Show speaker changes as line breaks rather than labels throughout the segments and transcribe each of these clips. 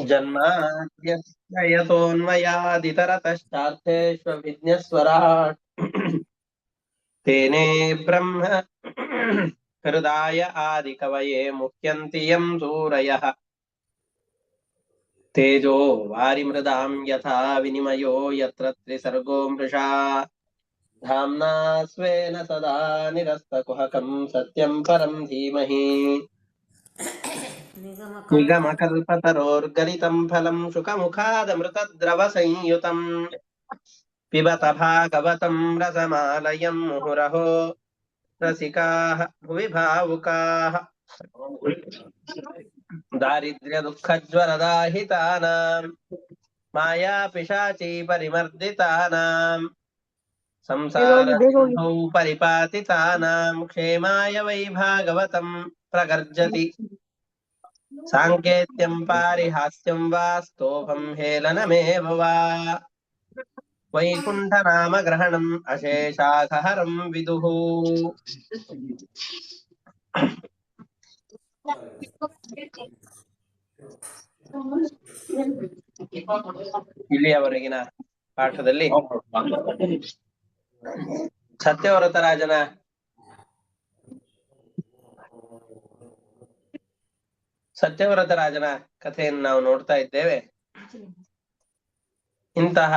जन्माद्यस्य यतोऽन्वयादितरतश्चार्थेष्वभिज्ञस्वराट् तेने ब्रह्म हृदाय आदिकवये मुह्यन्ति यं सूरयः तेजो वारिमृदां यथा विनिमयो यत्र त्रिसर्गो मृषा धाम्ना स्वेन सदा निरस्तकुहकं सत्यं परं धीमहि निगमकल्पतरोर्गलितं फलं शुकमुखादमृतद्रवसंयुतम् पिबत भागवतं रसमालयं मुहुरहो रसिकाः भुवि भावुकाः दारिद्र्यदुःखज्वरदाहितानां मायापिशाची परिमर्दितानां संसारसिन्धौ परिपातितानां क्षेमाय वै भागवतं प्रगर्जति साङ्केत्यं पारिहास्यं वा स्तोभं हेलनमेव वा वैकुण्ठनामग्रहणम् अशेषाघहरं विदुः ಇಲ್ಲಿಯವರೆಗಿನ ಪಾಠದಲ್ಲಿ ಸತ್ಯವ್ರತರಾಜನ ಕಥೆಯನ್ನು ನಾವು ನೋಡ್ತಾ ಇದ್ದೇವೆ. ಇಂತಹ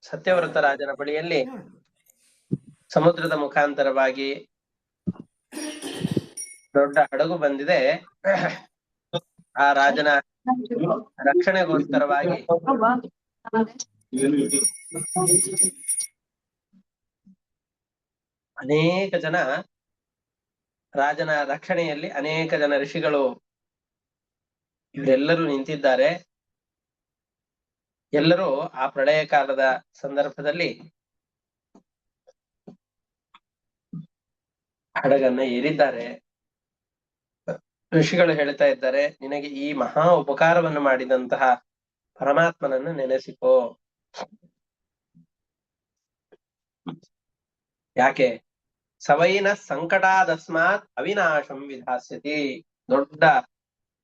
ಸತ್ಯವ್ರತರಾಜನ ಬಳಿಯಲ್ಲಿ ಸಮುದ್ರದ ಮುಖಾಂತರವಾಗಿ ದೊಡ್ಡ ಹಡಗು ಬಂದಿದೆ. ಆ ರಾಜನ ರಕ್ಷಣೆಗೋಸ್ಕರವಾಗಿ ಅನೇಕ ಜನ, ರಾಜನ ರಕ್ಷಣೆಯಲ್ಲಿ ಅನೇಕ ಜನ ಋಷಿಗಳು ಇವರೆಲ್ಲರೂ ನಿಂತಿದ್ದಾರೆ. ಎಲ್ಲರೂ ಆ ಪ್ರಳಯ ಕಾಲದ ಸಂದರ್ಭದಲ್ಲಿ ಹಡಗನ್ನ ಏರಿದ್ದಾರೆ. ಋಷಿಗಳು ಹೇಳ್ತಾ ಇದ್ದಾರೆ, ನಿನಗೆ ಈ ಮಹಾ ಉಪಕಾರವನ್ನು ಮಾಡಿದಂತಹ ಪರಮಾತ್ಮನನ್ನು ನೆನೆಸಿಕೋ. ಯಾಕೆ? ಸವೈನ ಸಂಕಟಾದಸ್ಮಾತ್ ಅವಿನಾಶಂ ವಿಧಾಸ್ಯತಿ. ದೊಡ್ಡ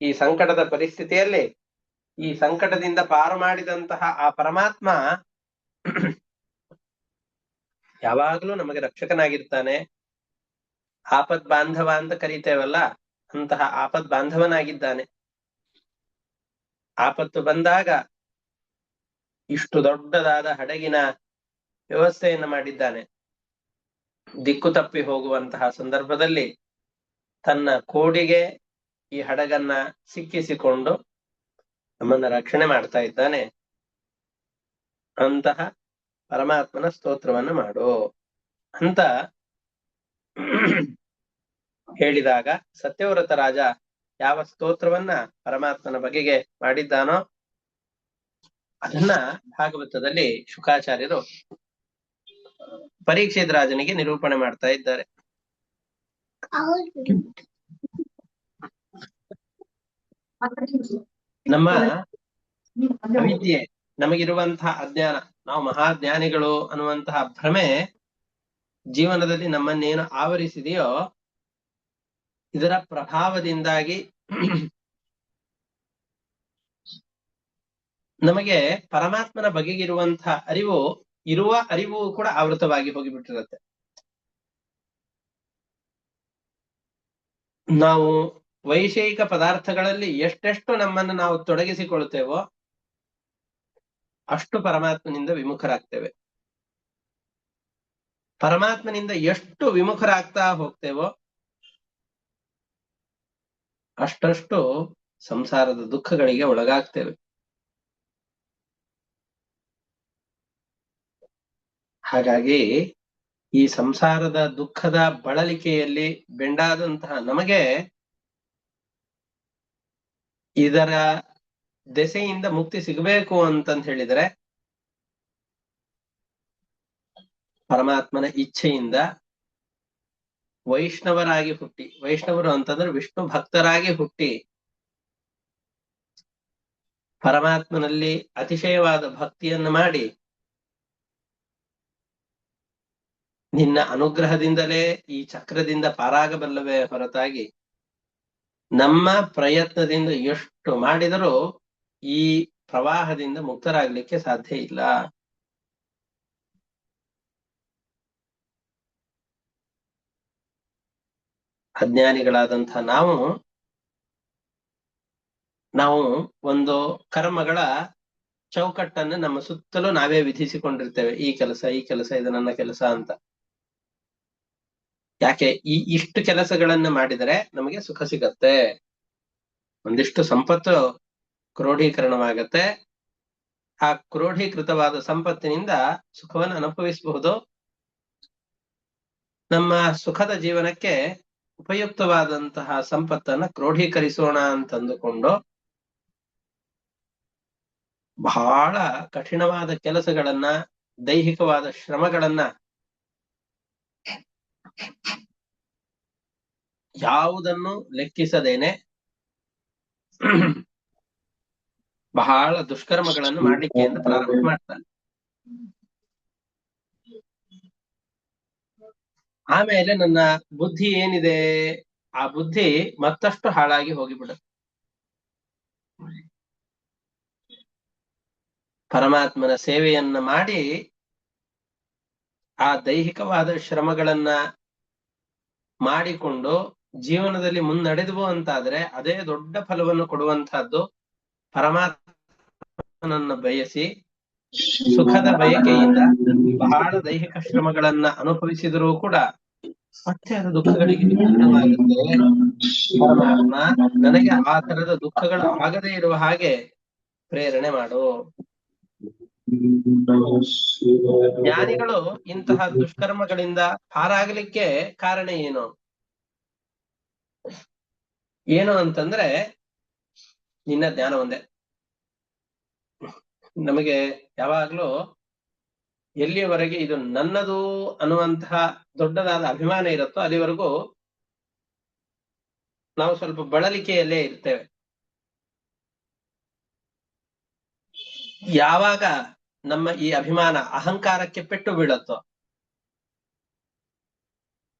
ಈ ಸಂಕಟದ ಪರಿಸ್ಥಿತಿಯಲ್ಲಿ ಈ ಸಂಕಟದಿಂದ ಪಾರು ಮಾಡಿದಂತಹ ಆ ಪರಮಾತ್ಮ ಯಾವಾಗ್ಲೂ ನಮಗೆ ರಕ್ಷಕನಾಗಿರ್ತಾನೆ. ಆಪದ್ ಬಾಂಧವ ಅಂತ ಕರೀತೇವಲ್ಲ, ಅಂತಹ ಆಪದ್ ಬಾಂಧವನಾಗಿದ್ದಾನೆ. ಆಪತ್ತು ಬಂದಾಗ ಇಷ್ಟು ದೊಡ್ಡದಾದ ಹಡಗಿನ ವ್ಯವಸ್ಥೆಯನ್ನು ಮಾಡಿದ್ದಾನೆ. ದಿಕ್ಕು ತಪ್ಪಿ ಹೋಗುವಂತಹ ಸಂದರ್ಭದಲ್ಲಿ ತನ್ನ ಕೋಡಿಗೆ ಈ ಹಡಗನ್ನ ಸಿಕ್ಕಿಸಿಕೊಂಡು ನಮ್ಮನ್ನ ರಕ್ಷಣೆ ಮಾಡ್ತಾ ಇದ್ದಾನೆ. ಅಂತಹ ಪರಮಾತ್ಮನ ಸ್ತೋತ್ರವನ್ನು ಮಾಡು ಅಂತ ಹೇಳಿದಾಗ, ಸತ್ಯವ್ರತ ರಾಜ ಯಾವ ಸ್ತೋತ್ರವನ್ನ ಪರಮಾತ್ಮನ ಬಗೆಗೆ ಮಾಡಿದ್ದಾನೋ ಅದನ್ನ ಭಾಗವತದಲ್ಲಿ ಶುಕಾಚಾರ್ಯರು ಪರೀಕ್ಷಿತ್ ರಾಜನಿಗೆ ನಿರೂಪಣೆ ಮಾಡ್ತಾ ಇದ್ದಾರೆ. ನಮ್ಮ ಅವಿದ್ಯೆ, ನಮಗಿರುವಂತಹ ಅಜ್ಞಾನ, ನಾವು ಮಹಾಜ್ಞಾನಿಗಳು ಅನ್ನುವಂತಹ ಭ್ರಮೆ ಜೀವನದಲ್ಲಿ ನಮ್ಮನ್ನೇನು ಆವರಿಸಿದೆಯೋ ಇದರ ಪ್ರಭಾವದಿಂದಾಗಿ ನಮಗೆ ಪರಮಾತ್ಮನ ಬಗೆಗಿರುವಂತಹ ಅರಿವು ಕೂಡ ಆವೃತವಾಗಿ ಹೋಗಿಬಿಟ್ಟಿರುತ್ತೆ. ನಾವು ವೈಷಯಿಕ ಪದಾರ್ಥಗಳಲ್ಲಿ ಎಷ್ಟೆಷ್ಟು ನಮ್ಮನ್ನು ನಾವು ತೊಡಗಿಸಿಕೊಳ್ತೇವೋ ಅಷ್ಟು ಪರಮಾತ್ಮನಿಂದ ವಿಮುಖರಾಗ್ತೇವೆ. ಪರಮಾತ್ಮನಿಂದ ಎಷ್ಟು ವಿಮುಖರಾಗ್ತಾ ಹೋಗ್ತೇವೋ ಅಷ್ಟಷ್ಟು ಸಂಸಾರದ ದುಃಖಗಳಿಗೆ ಒಳಗಾಗ್ತೇವೆ. ಹಾಗಾಗಿ ಈ ಸಂಸಾರದ ದುಃಖದ ಬಳಲಿಕೆಯಲ್ಲಿ ಬೆಂಡಾದಂತಹ ನಮಗೆ ಇದರ ದೆಸೆಯಿಂದ ಮುಕ್ತಿ ಸಿಗಬೇಕು ಅಂತಂತ ಹೇಳಿದ್ರೆ ಪರಮಾತ್ಮನ ಇಚ್ಛೆಯಿಂದ ವೈಷ್ಣವರಾಗಿ ಹುಟ್ಟಿ, ವೈಷ್ಣವರು ಅಂತಂದ್ರೆ ವಿಷ್ಣು ಭಕ್ತರಾಗಿ ಹುಟ್ಟಿ ಪರಮಾತ್ಮನಲ್ಲಿ ಅತಿಶಯವಾದ ಭಕ್ತಿಯನ್ನು ಮಾಡಿ ನಿನ್ನ ಅನುಗ್ರಹದಿಂದಲೇ ಈ ಚಕ್ರದಿಂದ ಪಾರಾಗಬಲ್ಲವೇ ಹೊರತಾಗಿ ನಮ್ಮ ಪ್ರಯತ್ನದಿಂದ ಎಷ್ಟು ಮಾಡಿದರೂ ಈ ಪ್ರವಾಹದಿಂದ ಮುಕ್ತರಾಗ್ಲಿಕ್ಕೆ ಸಾಧ್ಯ ಇಲ್ಲ. ಅಜ್ಞಾನಿಗಳಾದಂತಹ ನಾವು ಒಂದು ಕರ್ಮಗಳ ಚೌಕಟ್ಟನ್ನು ನಮ್ಮ ಸುತ್ತಲೂ ನಾವೇ ವಿಧಿಸಿಕೊಂಡಿರ್ತೇವೆ. ಈ ಕೆಲಸ ಇದು ನನ್ನ ಕೆಲಸ ಅಂತ. ಯಾಕೆ ಇಷ್ಟು ಕೆಲಸಗಳನ್ನ ಮಾಡಿದರೆ ನಮಗೆ ಸುಖ ಸಿಗತ್ತೆ, ಒಂದಿಷ್ಟು ಸಂಪತ್ತು ಕ್ರೋಢೀಕರಣವಾಗತ್ತೆ. ಆ ಕ್ರೋಢೀಕೃತವಾದ ಸಂಪತ್ತಿನಿಂದ ಸುಖವನ್ನು ಅನುಭವಿಸಬಹುದು. ನಮ್ಮ ಸುಖದ ಜೀವನಕ್ಕೆ ಉಪಯುಕ್ತವಾದಂತಹ ಸಂಪತ್ತನ್ನ ಕ್ರೋಢೀಕರಿಸೋಣ ಅಂತಂದುಕೊಂಡು ಬಹಳ ಕಠಿಣವಾದ ಕೆಲಸಗಳನ್ನ, ದೈಹಿಕವಾದ ಶ್ರಮಗಳನ್ನ ಯಾವುದನ್ನು ಲೆಕ್ಕಿಸದೇನೆ ಬಹಳ ದುಷ್ಕರ್ಮಗಳನ್ನು ಮಾಡ್ಲಿಕ್ಕೆ ಅಂತ ಪ್ರಾರಂಭ ಮಾಡ್ತಾನೆ. ಆಮೇಲೆ ನನ್ನ ಬುದ್ಧಿ ಏನಿದೆ, ಆ ಬುದ್ಧಿ ಮತ್ತಷ್ಟು ಹಾಳಾಗಿ ಹೋಗಿಬಿಡುತ್ತೆ. ಪರಮಾತ್ಮನ ಸೇವೆಯನ್ನ ಮಾಡಿ ಆ ದೈಹಿಕವಾದ ಶ್ರಮಗಳನ್ನ ಮಾಡಿಕೊಂಡು ಜೀವನದಲ್ಲಿ ಮುನ್ನಡೆದುವು ಅಂತಾದ್ರೆ ಅದೇ ದೊಡ್ಡ ಫಲವನ್ನು ಕೊಡುವಂತಹದ್ದು. ಪರಮಾತ್ಮನನ್ನ ಬಯಸಿ ಸುಖದ ಬಯಕೆಯಿಂದ ಬಹಳ ದೈಹಿಕ ಶ್ರಮಗಳನ್ನ ಅನುಭವಿಸಿದರೂ ಕೂಡ ಮತ್ತೆ ಅದು ದುಃಖಗಳಿಗೆ ಕಾರಣವಾಗುತ್ತೆ. ಪರಮಾತ್ಮ ನನಗೆ ಆ ತರದ ದುಃಖಗಳು ಆಗದೇ ಇರುವ ಹಾಗೆ ಪ್ರೇರಣೆ ಮಾಡು. ಜ್ಞಾನಿಗಳು ಇಂತಹ ದುಷ್ಕರ್ಮಗಳಿಂದ ಪಾರಾಗಲಿಕ್ಕೆ ಕಾರಣ ಏನು ಅಂತಂದ್ರೆ ನಿನ್ನ ಜ್ಞಾನ ಒಂದೇ. ನಮಗೆ ಯಾವಾಗ್ಲೂ ಎಲ್ಲಿಯವರೆಗೆ ಇದು ನನ್ನದು ಅನ್ನುವಂತಹ ದೊಡ್ಡದಾದ ಅಭಿಮಾನ ಇರುತ್ತೋ ಅಲ್ಲಿವರೆಗೂ ನಾವು ಸ್ವಲ್ಪ ಬಳಲಿಕೆಯಲ್ಲೇ ಇರ್ತೇವೆ. ಯಾವಾಗ ನಮ್ಮ ಈ ಅಭಿಮಾನ ಅಹಂಕಾರಕ್ಕೆ ಪೆಟ್ಟು ಬೀಳತ್ತೋ,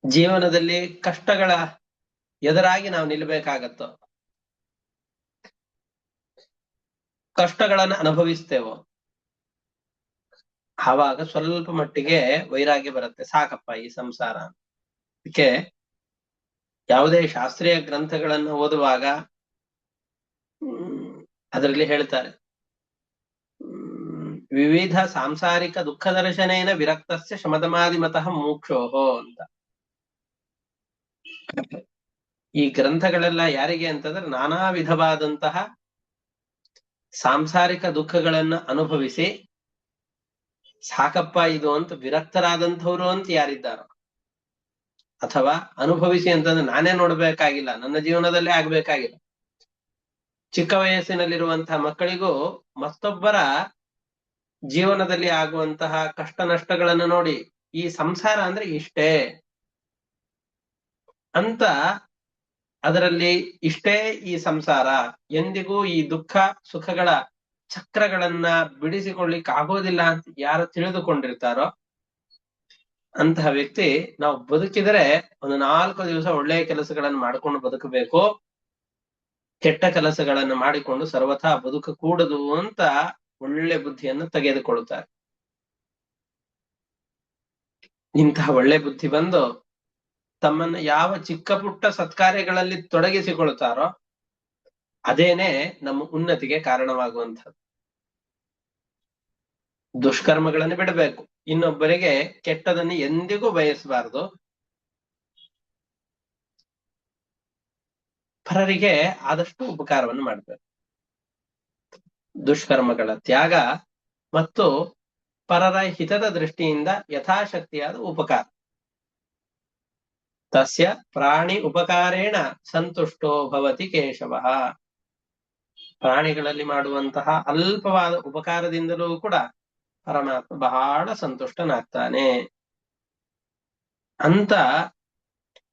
ಜೀವನದಲ್ಲಿ ಕಷ್ಟಗಳ ಎದುರಾಗಿ ನಾವು ನಿಲ್ಲಬೇಕಾಗತ್ತೋ, ಕಷ್ಟಗಳನ್ನು ಅನುಭವಿಸ್ತೇವೋ, ಆವಾಗ ಸ್ವಲ್ಪ ಮಟ್ಟಿಗೆ ವೈರಾಗ್ಯ ಬರುತ್ತೆ. ಸಾಕಪ್ಪ ಈ ಸಂಸಾರ. ಅದಕ್ಕೆ ಯಾವುದೇ ಶಾಸ್ತ್ರೀಯ ಗ್ರಂಥಗಳನ್ನು ಓದುವಾಗ ಅದರಲ್ಲಿ ಹೇಳ್ತಾರೆ, ವಿವಿಧ ಸಾಂಸಾರಿಕ ದುಃಖ ದರ್ಶನೇನ ವಿರಕ್ತಸ್ಯ ಶಮದಮಾದಿಮತಃ ಮೋಕ್ಷೋಹೋ ಅಂತ. ಈ ಗ್ರಂಥಗಳೆಲ್ಲ ಯಾರಿಗೆ ಅಂತಂದ್ರೆ ನಾನಾ ವಿಧವಾದಂತಹ ಸಾಂಸಾರಿಕ ದುಃಖಗಳನ್ನ ಅನುಭವಿಸಿ ಸಾಕಪ್ಪ ಇದು ಅಂತ ವಿರಕ್ತರಾದಂಥವ್ರು ಅಂತ ಯಾರಿದ್ದಾರೋ, ಅಥವಾ ಅನುಭವಿಸಿ ಅಂತಂದ್ರೆ ನಾನೇ ನೋಡ್ಬೇಕಾಗಿಲ್ಲ, ನನ್ನ ಜೀವನದಲ್ಲೇ ಆಗ್ಬೇಕಾಗಿಲ್ಲ. ಚಿಕ್ಕ ವಯಸ್ಸಿನಲ್ಲಿರುವಂತಹ ಮಕ್ಕಳಿಗೂ ಮತ್ತೊಬ್ಬರ ಜೀವನದಲ್ಲಿ ಆಗುವಂತಹ ಕಷ್ಟ ನಷ್ಟಗಳನ್ನು ನೋಡಿ ಈ ಸಂಸಾರ ಅಂದ್ರೆ ಇಷ್ಟೇ ಅಂತ, ಅದರಲ್ಲಿ ಇಷ್ಟೇ ಈ ಸಂಸಾರ, ಎಂದಿಗೂ ಈ ದುಃಖ ಸುಖಗಳ ಚಕ್ರಗಳನ್ನ ಬಿಡಿಸಿಕೊಳ್ಳಿಕ್ ಆಗೋದಿಲ್ಲ ಅಂತ ಯಾರು ತಿಳಿದುಕೊಂಡಿರ್ತಾರೋ ಅಂತಹ ವ್ಯಕ್ತಿ ನಾವು ಬದುಕಿದರೆ ಒಂದು 4 ದಿವಸ ಒಳ್ಳೆಯ ಕೆಲಸಗಳನ್ನು ಮಾಡ್ಕೊಂಡು ಬದುಕಬೇಕು, ಕೆಟ್ಟ ಕೆಲಸಗಳನ್ನು ಮಾಡಿಕೊಂಡು ಸರ್ವಥಾ ಬದುಕಕೂಡದು ಅಂತ ಒಳ್ಳೆ ಬುದ್ಧಿಯನ್ನು ತೆಗೆದುಕೊಳ್ಳುತ್ತಾರೆ. ಇಂತಹ ಒಳ್ಳೆ ಬುದ್ಧಿ ಬಂದು ತಮ್ಮನ್ನ ಯಾವ ಚಿಕ್ಕ ಪುಟ್ಟ ಸತ್ಕಾರ್ಯಗಳಲ್ಲಿ ತೊಡಗಿಸಿಕೊಳ್ತಾರೋ ಅದೇನೆ ನಮ್ಮ ಉನ್ನತಿಗೆ ಕಾರಣವಾಗುವಂಥದ್ದು. ದುಷ್ಕರ್ಮಗಳನ್ನು ಬಿಡಬೇಕು, ಇನ್ನೊಬ್ಬರಿಗೆ ಕೆಟ್ಟದನ್ನು ಎಂದಿಗೂ ಬಯಸಬಾರದು, ಪರರಿಗೆ ಆದಷ್ಟು ಉಪಕಾರವನ್ನು ಮಾಡಬೇಕು. ದುಷ್ಕರ್ಮಗಳ ತ್ಯಾಗ ಮತ್ತು ಪರರ ಹಿತದ ದೃಷ್ಟಿಯಿಂದ ಯಥಾಶಕ್ತಿಯಾದ ಉಪಕಾರ. ತಸ್ಯ ಪ್ರಾಣಿ ಉಪಕಾರೇಣ ಸಂತುಷ್ಟೋ ಭವತಿ ಕೇಶವಃ. ಪ್ರಾಣಿಗಳಲ್ಲಿ ಮಾಡುವಂತಹ ಅಲ್ಪವಾದ ಉಪಕಾರದಿಂದಲೂ ಕೂಡ ಪರಮಾತ್ಮ ಬಹಳ ಸಂತುಷ್ಟನಾಗ್ತಾನೆ ಅಂತ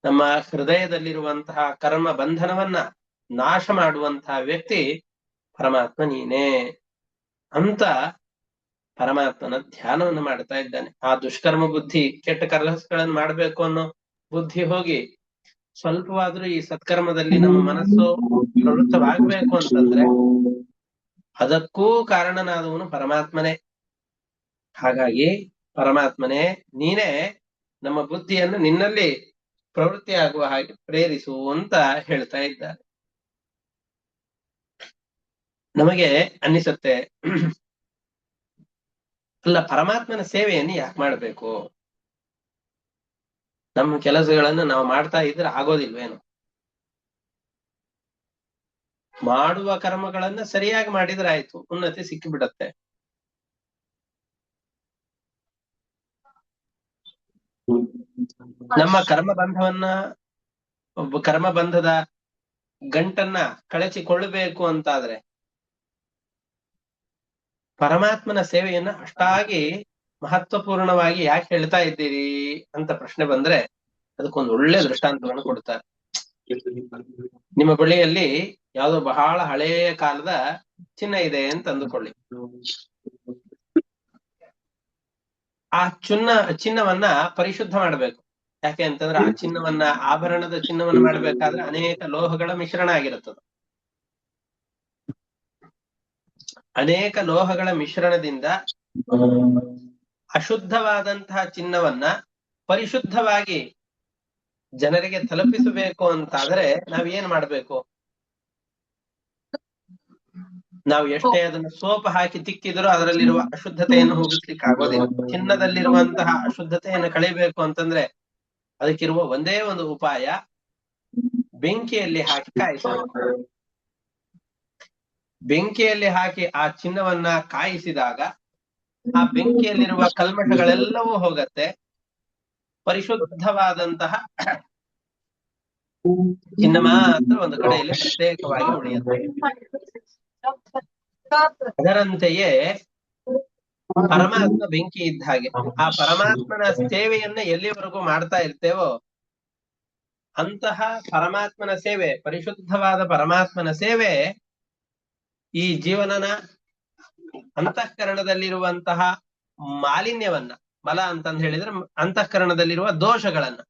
ನಮ್ಮ ಹೃದಯದಲ್ಲಿರುವಂತಹ ಕರ್ಮ ಬಂಧನವನ್ನ ನಾಶ ಮಾಡುವಂತಹ ವ್ಯಕ್ತಿ ಪರಮಾತ್ಮ ನೀನೇ ಅಂತ ಪರಮಾತ್ಮನ ಧ್ಯಾನವನ್ನು ಮಾಡ್ತಾ ಇದ್ದಾನೆ. ಆ ದುಷ್ಕರ್ಮ ಬುದ್ಧಿ, ಕೆಟ್ಟ ಕೆಲಸಗಳನ್ನು ಮಾಡ್ಬೇಕು ಅನ್ನೋ ಬುದ್ಧಿ ಹೋಗಿ ಸ್ವಲ್ಪವಾದ್ರೂ ಈ ಸತ್ಕರ್ಮದಲ್ಲಿ ನಮ್ಮ ಮನಸ್ಸು ಪ್ರವೃತ್ತವಾಗಬೇಕು ಅಂತಂದ್ರೆ ಅದಕ್ಕೂ ಕಾರಣನಾದವನು ಪರಮಾತ್ಮನೇ. ಹಾಗಾಗಿ ಪರಮಾತ್ಮನೇ ನೀನೇ ನಮ್ಮ ಬುದ್ಧಿಯನ್ನು ನಿನ್ನಲ್ಲಿ ಪ್ರವೃತ್ತಿ ಆಗುವ ಹಾಗೆ ಪ್ರೇರಿಸು ಅಂತ ಹೇಳ್ತಾ ಇದ್ದಾರೆ. ನಮಗೆ ಅನ್ನಿಸುತ್ತೆ, ಅಲ್ಲ ಪರಮಾತ್ಮನ ಸೇವೆಯನ್ನು ಯಾಕೆ ಮಾಡ್ಬೇಕು? ನಮ್ಮ ಕೆಲಸಗಳನ್ನು ನಾವು ಮಾಡ್ತಾ ಇದ್ರೆ ಆಗೋದಿಲ್ವೇನು? ಮಾಡುವ ಕರ್ಮಗಳನ್ನ ಸರಿಯಾಗಿ ಮಾಡಿದ್ರೆ ಆಯ್ತು, ಉನ್ನತಿ ಸಿಕ್ಕಿಬಿಡತ್ತೆ. ನಮ್ಮ ಕರ್ಮಬಂಧದ ಗಂಟನ್ನ ಕಳಚಿಕೊಳ್ಳಬೇಕು ಅಂತಾದ್ರೆ ಪರಮಾತ್ಮನ ಸೇವೆಯನ್ನ ಅಷ್ಟಾಗಿ ಮಹತ್ವಪೂರ್ಣವಾಗಿ ಯಾಕೆ ಹೇಳ್ತಾ ಇದ್ದೀರಿ ಅಂತ ಪ್ರಶ್ನೆ ಬಂದ್ರೆ ಅದಕ್ಕೊಂದು ಒಳ್ಳೆ ದೃಷ್ಟಾಂತವನ್ನು ಕೊಡ್ತಾರೆ. ನಿಮ್ಮ ಬಳಿಯಲ್ಲಿ ಯಾವುದೋ ಬಹಳ ಹಳೆಯ ಕಾಲದ ಚಿನ್ನ ಇದೆ ಅಂತ ಅಂದುಕೊಳ್ಳಿ. ಆ ಚಿನ್ನವನ್ನ ಪರಿಶುದ್ಧ ಮಾಡಬೇಕು. ಯಾಕೆ ಅಂತಂದ್ರೆ ಆ ಚಿನ್ನವನ್ನ, ಆಭರಣದ ಚಿನ್ನವನ್ನ ಮಾಡ್ಬೇಕಾದ್ರೆ ಅನೇಕ ಲೋಹಗಳ ಮಿಶ್ರಣ ಆಗಿರುತ್ತದೆ. ಅನೇಕ ಲೋಹಗಳ ಮಿಶ್ರಣದಿಂದ ಅಶುದ್ಧವಾದಂತಹ ಚಿನ್ನವನ್ನ ಪರಿಶುದ್ಧವಾಗಿ ಜನರಿಗೆ ತಲುಪಿಸಬೇಕು ಅಂತಾದ್ರೆ ನಾವೇನ್ ಮಾಡ್ಬೇಕು? ನಾವು ಎಷ್ಟೇ ಅದನ್ನು ಸೋಪ್ ಹಾಕಿ ತಿಕ್ಕಿದರೂ ಅದರಲ್ಲಿರುವ ಅಶುದ್ಧತೆಯನ್ನು ಹೋಗಿಸ್ಲಿಕ್ಕೆ ಆಗೋದಿಲ್ಲ. ಚಿನ್ನದಲ್ಲಿರುವಂತಹ ಅಶುದ್ಧತೆಯನ್ನು ಕಳಿಬೇಕು ಅಂತಂದ್ರೆ ಅದಕ್ಕಿರುವ ಒಂದೇ ಒಂದು ಉಪಾಯ, ಬೆಂಕಿಯಲ್ಲಿ ಹಾಕಿ ಕಾಯಿಸಬೇಕು. ಬೆಂಕಿಯಲ್ಲಿ ಹಾಕಿ ಆ ಚಿನ್ನವನ್ನ ಕಾಯಿಸಿದಾಗ ಆ ಬೆಂಕಿಯಲ್ಲಿರುವ ಕಲ್ಮಶಗಳೆಲ್ಲವೂ ಹೋಗತ್ತೆ. ಪರಿಶುದ್ಧವಾದಂತಹ ಚಿನ್ನ ಮಾತ್ರ ಒಂದು ಕಡೆಯಲ್ಲಿ ಪ್ರತ್ಯೇಕವಾಗಿ ಉಳಿಯುತ್ತೆ. ಅದರಂತೆಯೇ ಪರಮಾತ್ಮ ಬೆಂಕಿ ಇದ್ದ ಹಾಗೆ ಆ ಪರಮಾತ್ಮನ ಸೇವೆಯನ್ನ ಎಲ್ಲಿವರೆಗೂ ಮಾಡ್ತಾ ಇರ್ತೇವೋ ಅಂತಹ ಪರಮಾತ್ಮನ ಸೇವೆ, ಪರಿಶುದ್ಧವಾದ ಪರಮಾತ್ಮನ ಸೇವೆ ಈ ಜೀವನನ ಅಂತಃಕರಣದಲ್ಲಿರುವಂತಹ ಮಾಲಿನ್ಯವನ್ನ, ಮಲ ಅಂತಂದು ಹೇಳಿದ್ರೆ ಅಂತಃಕರಣದಲ್ಲಿರುವ ದೋಷಗಳನ್ನ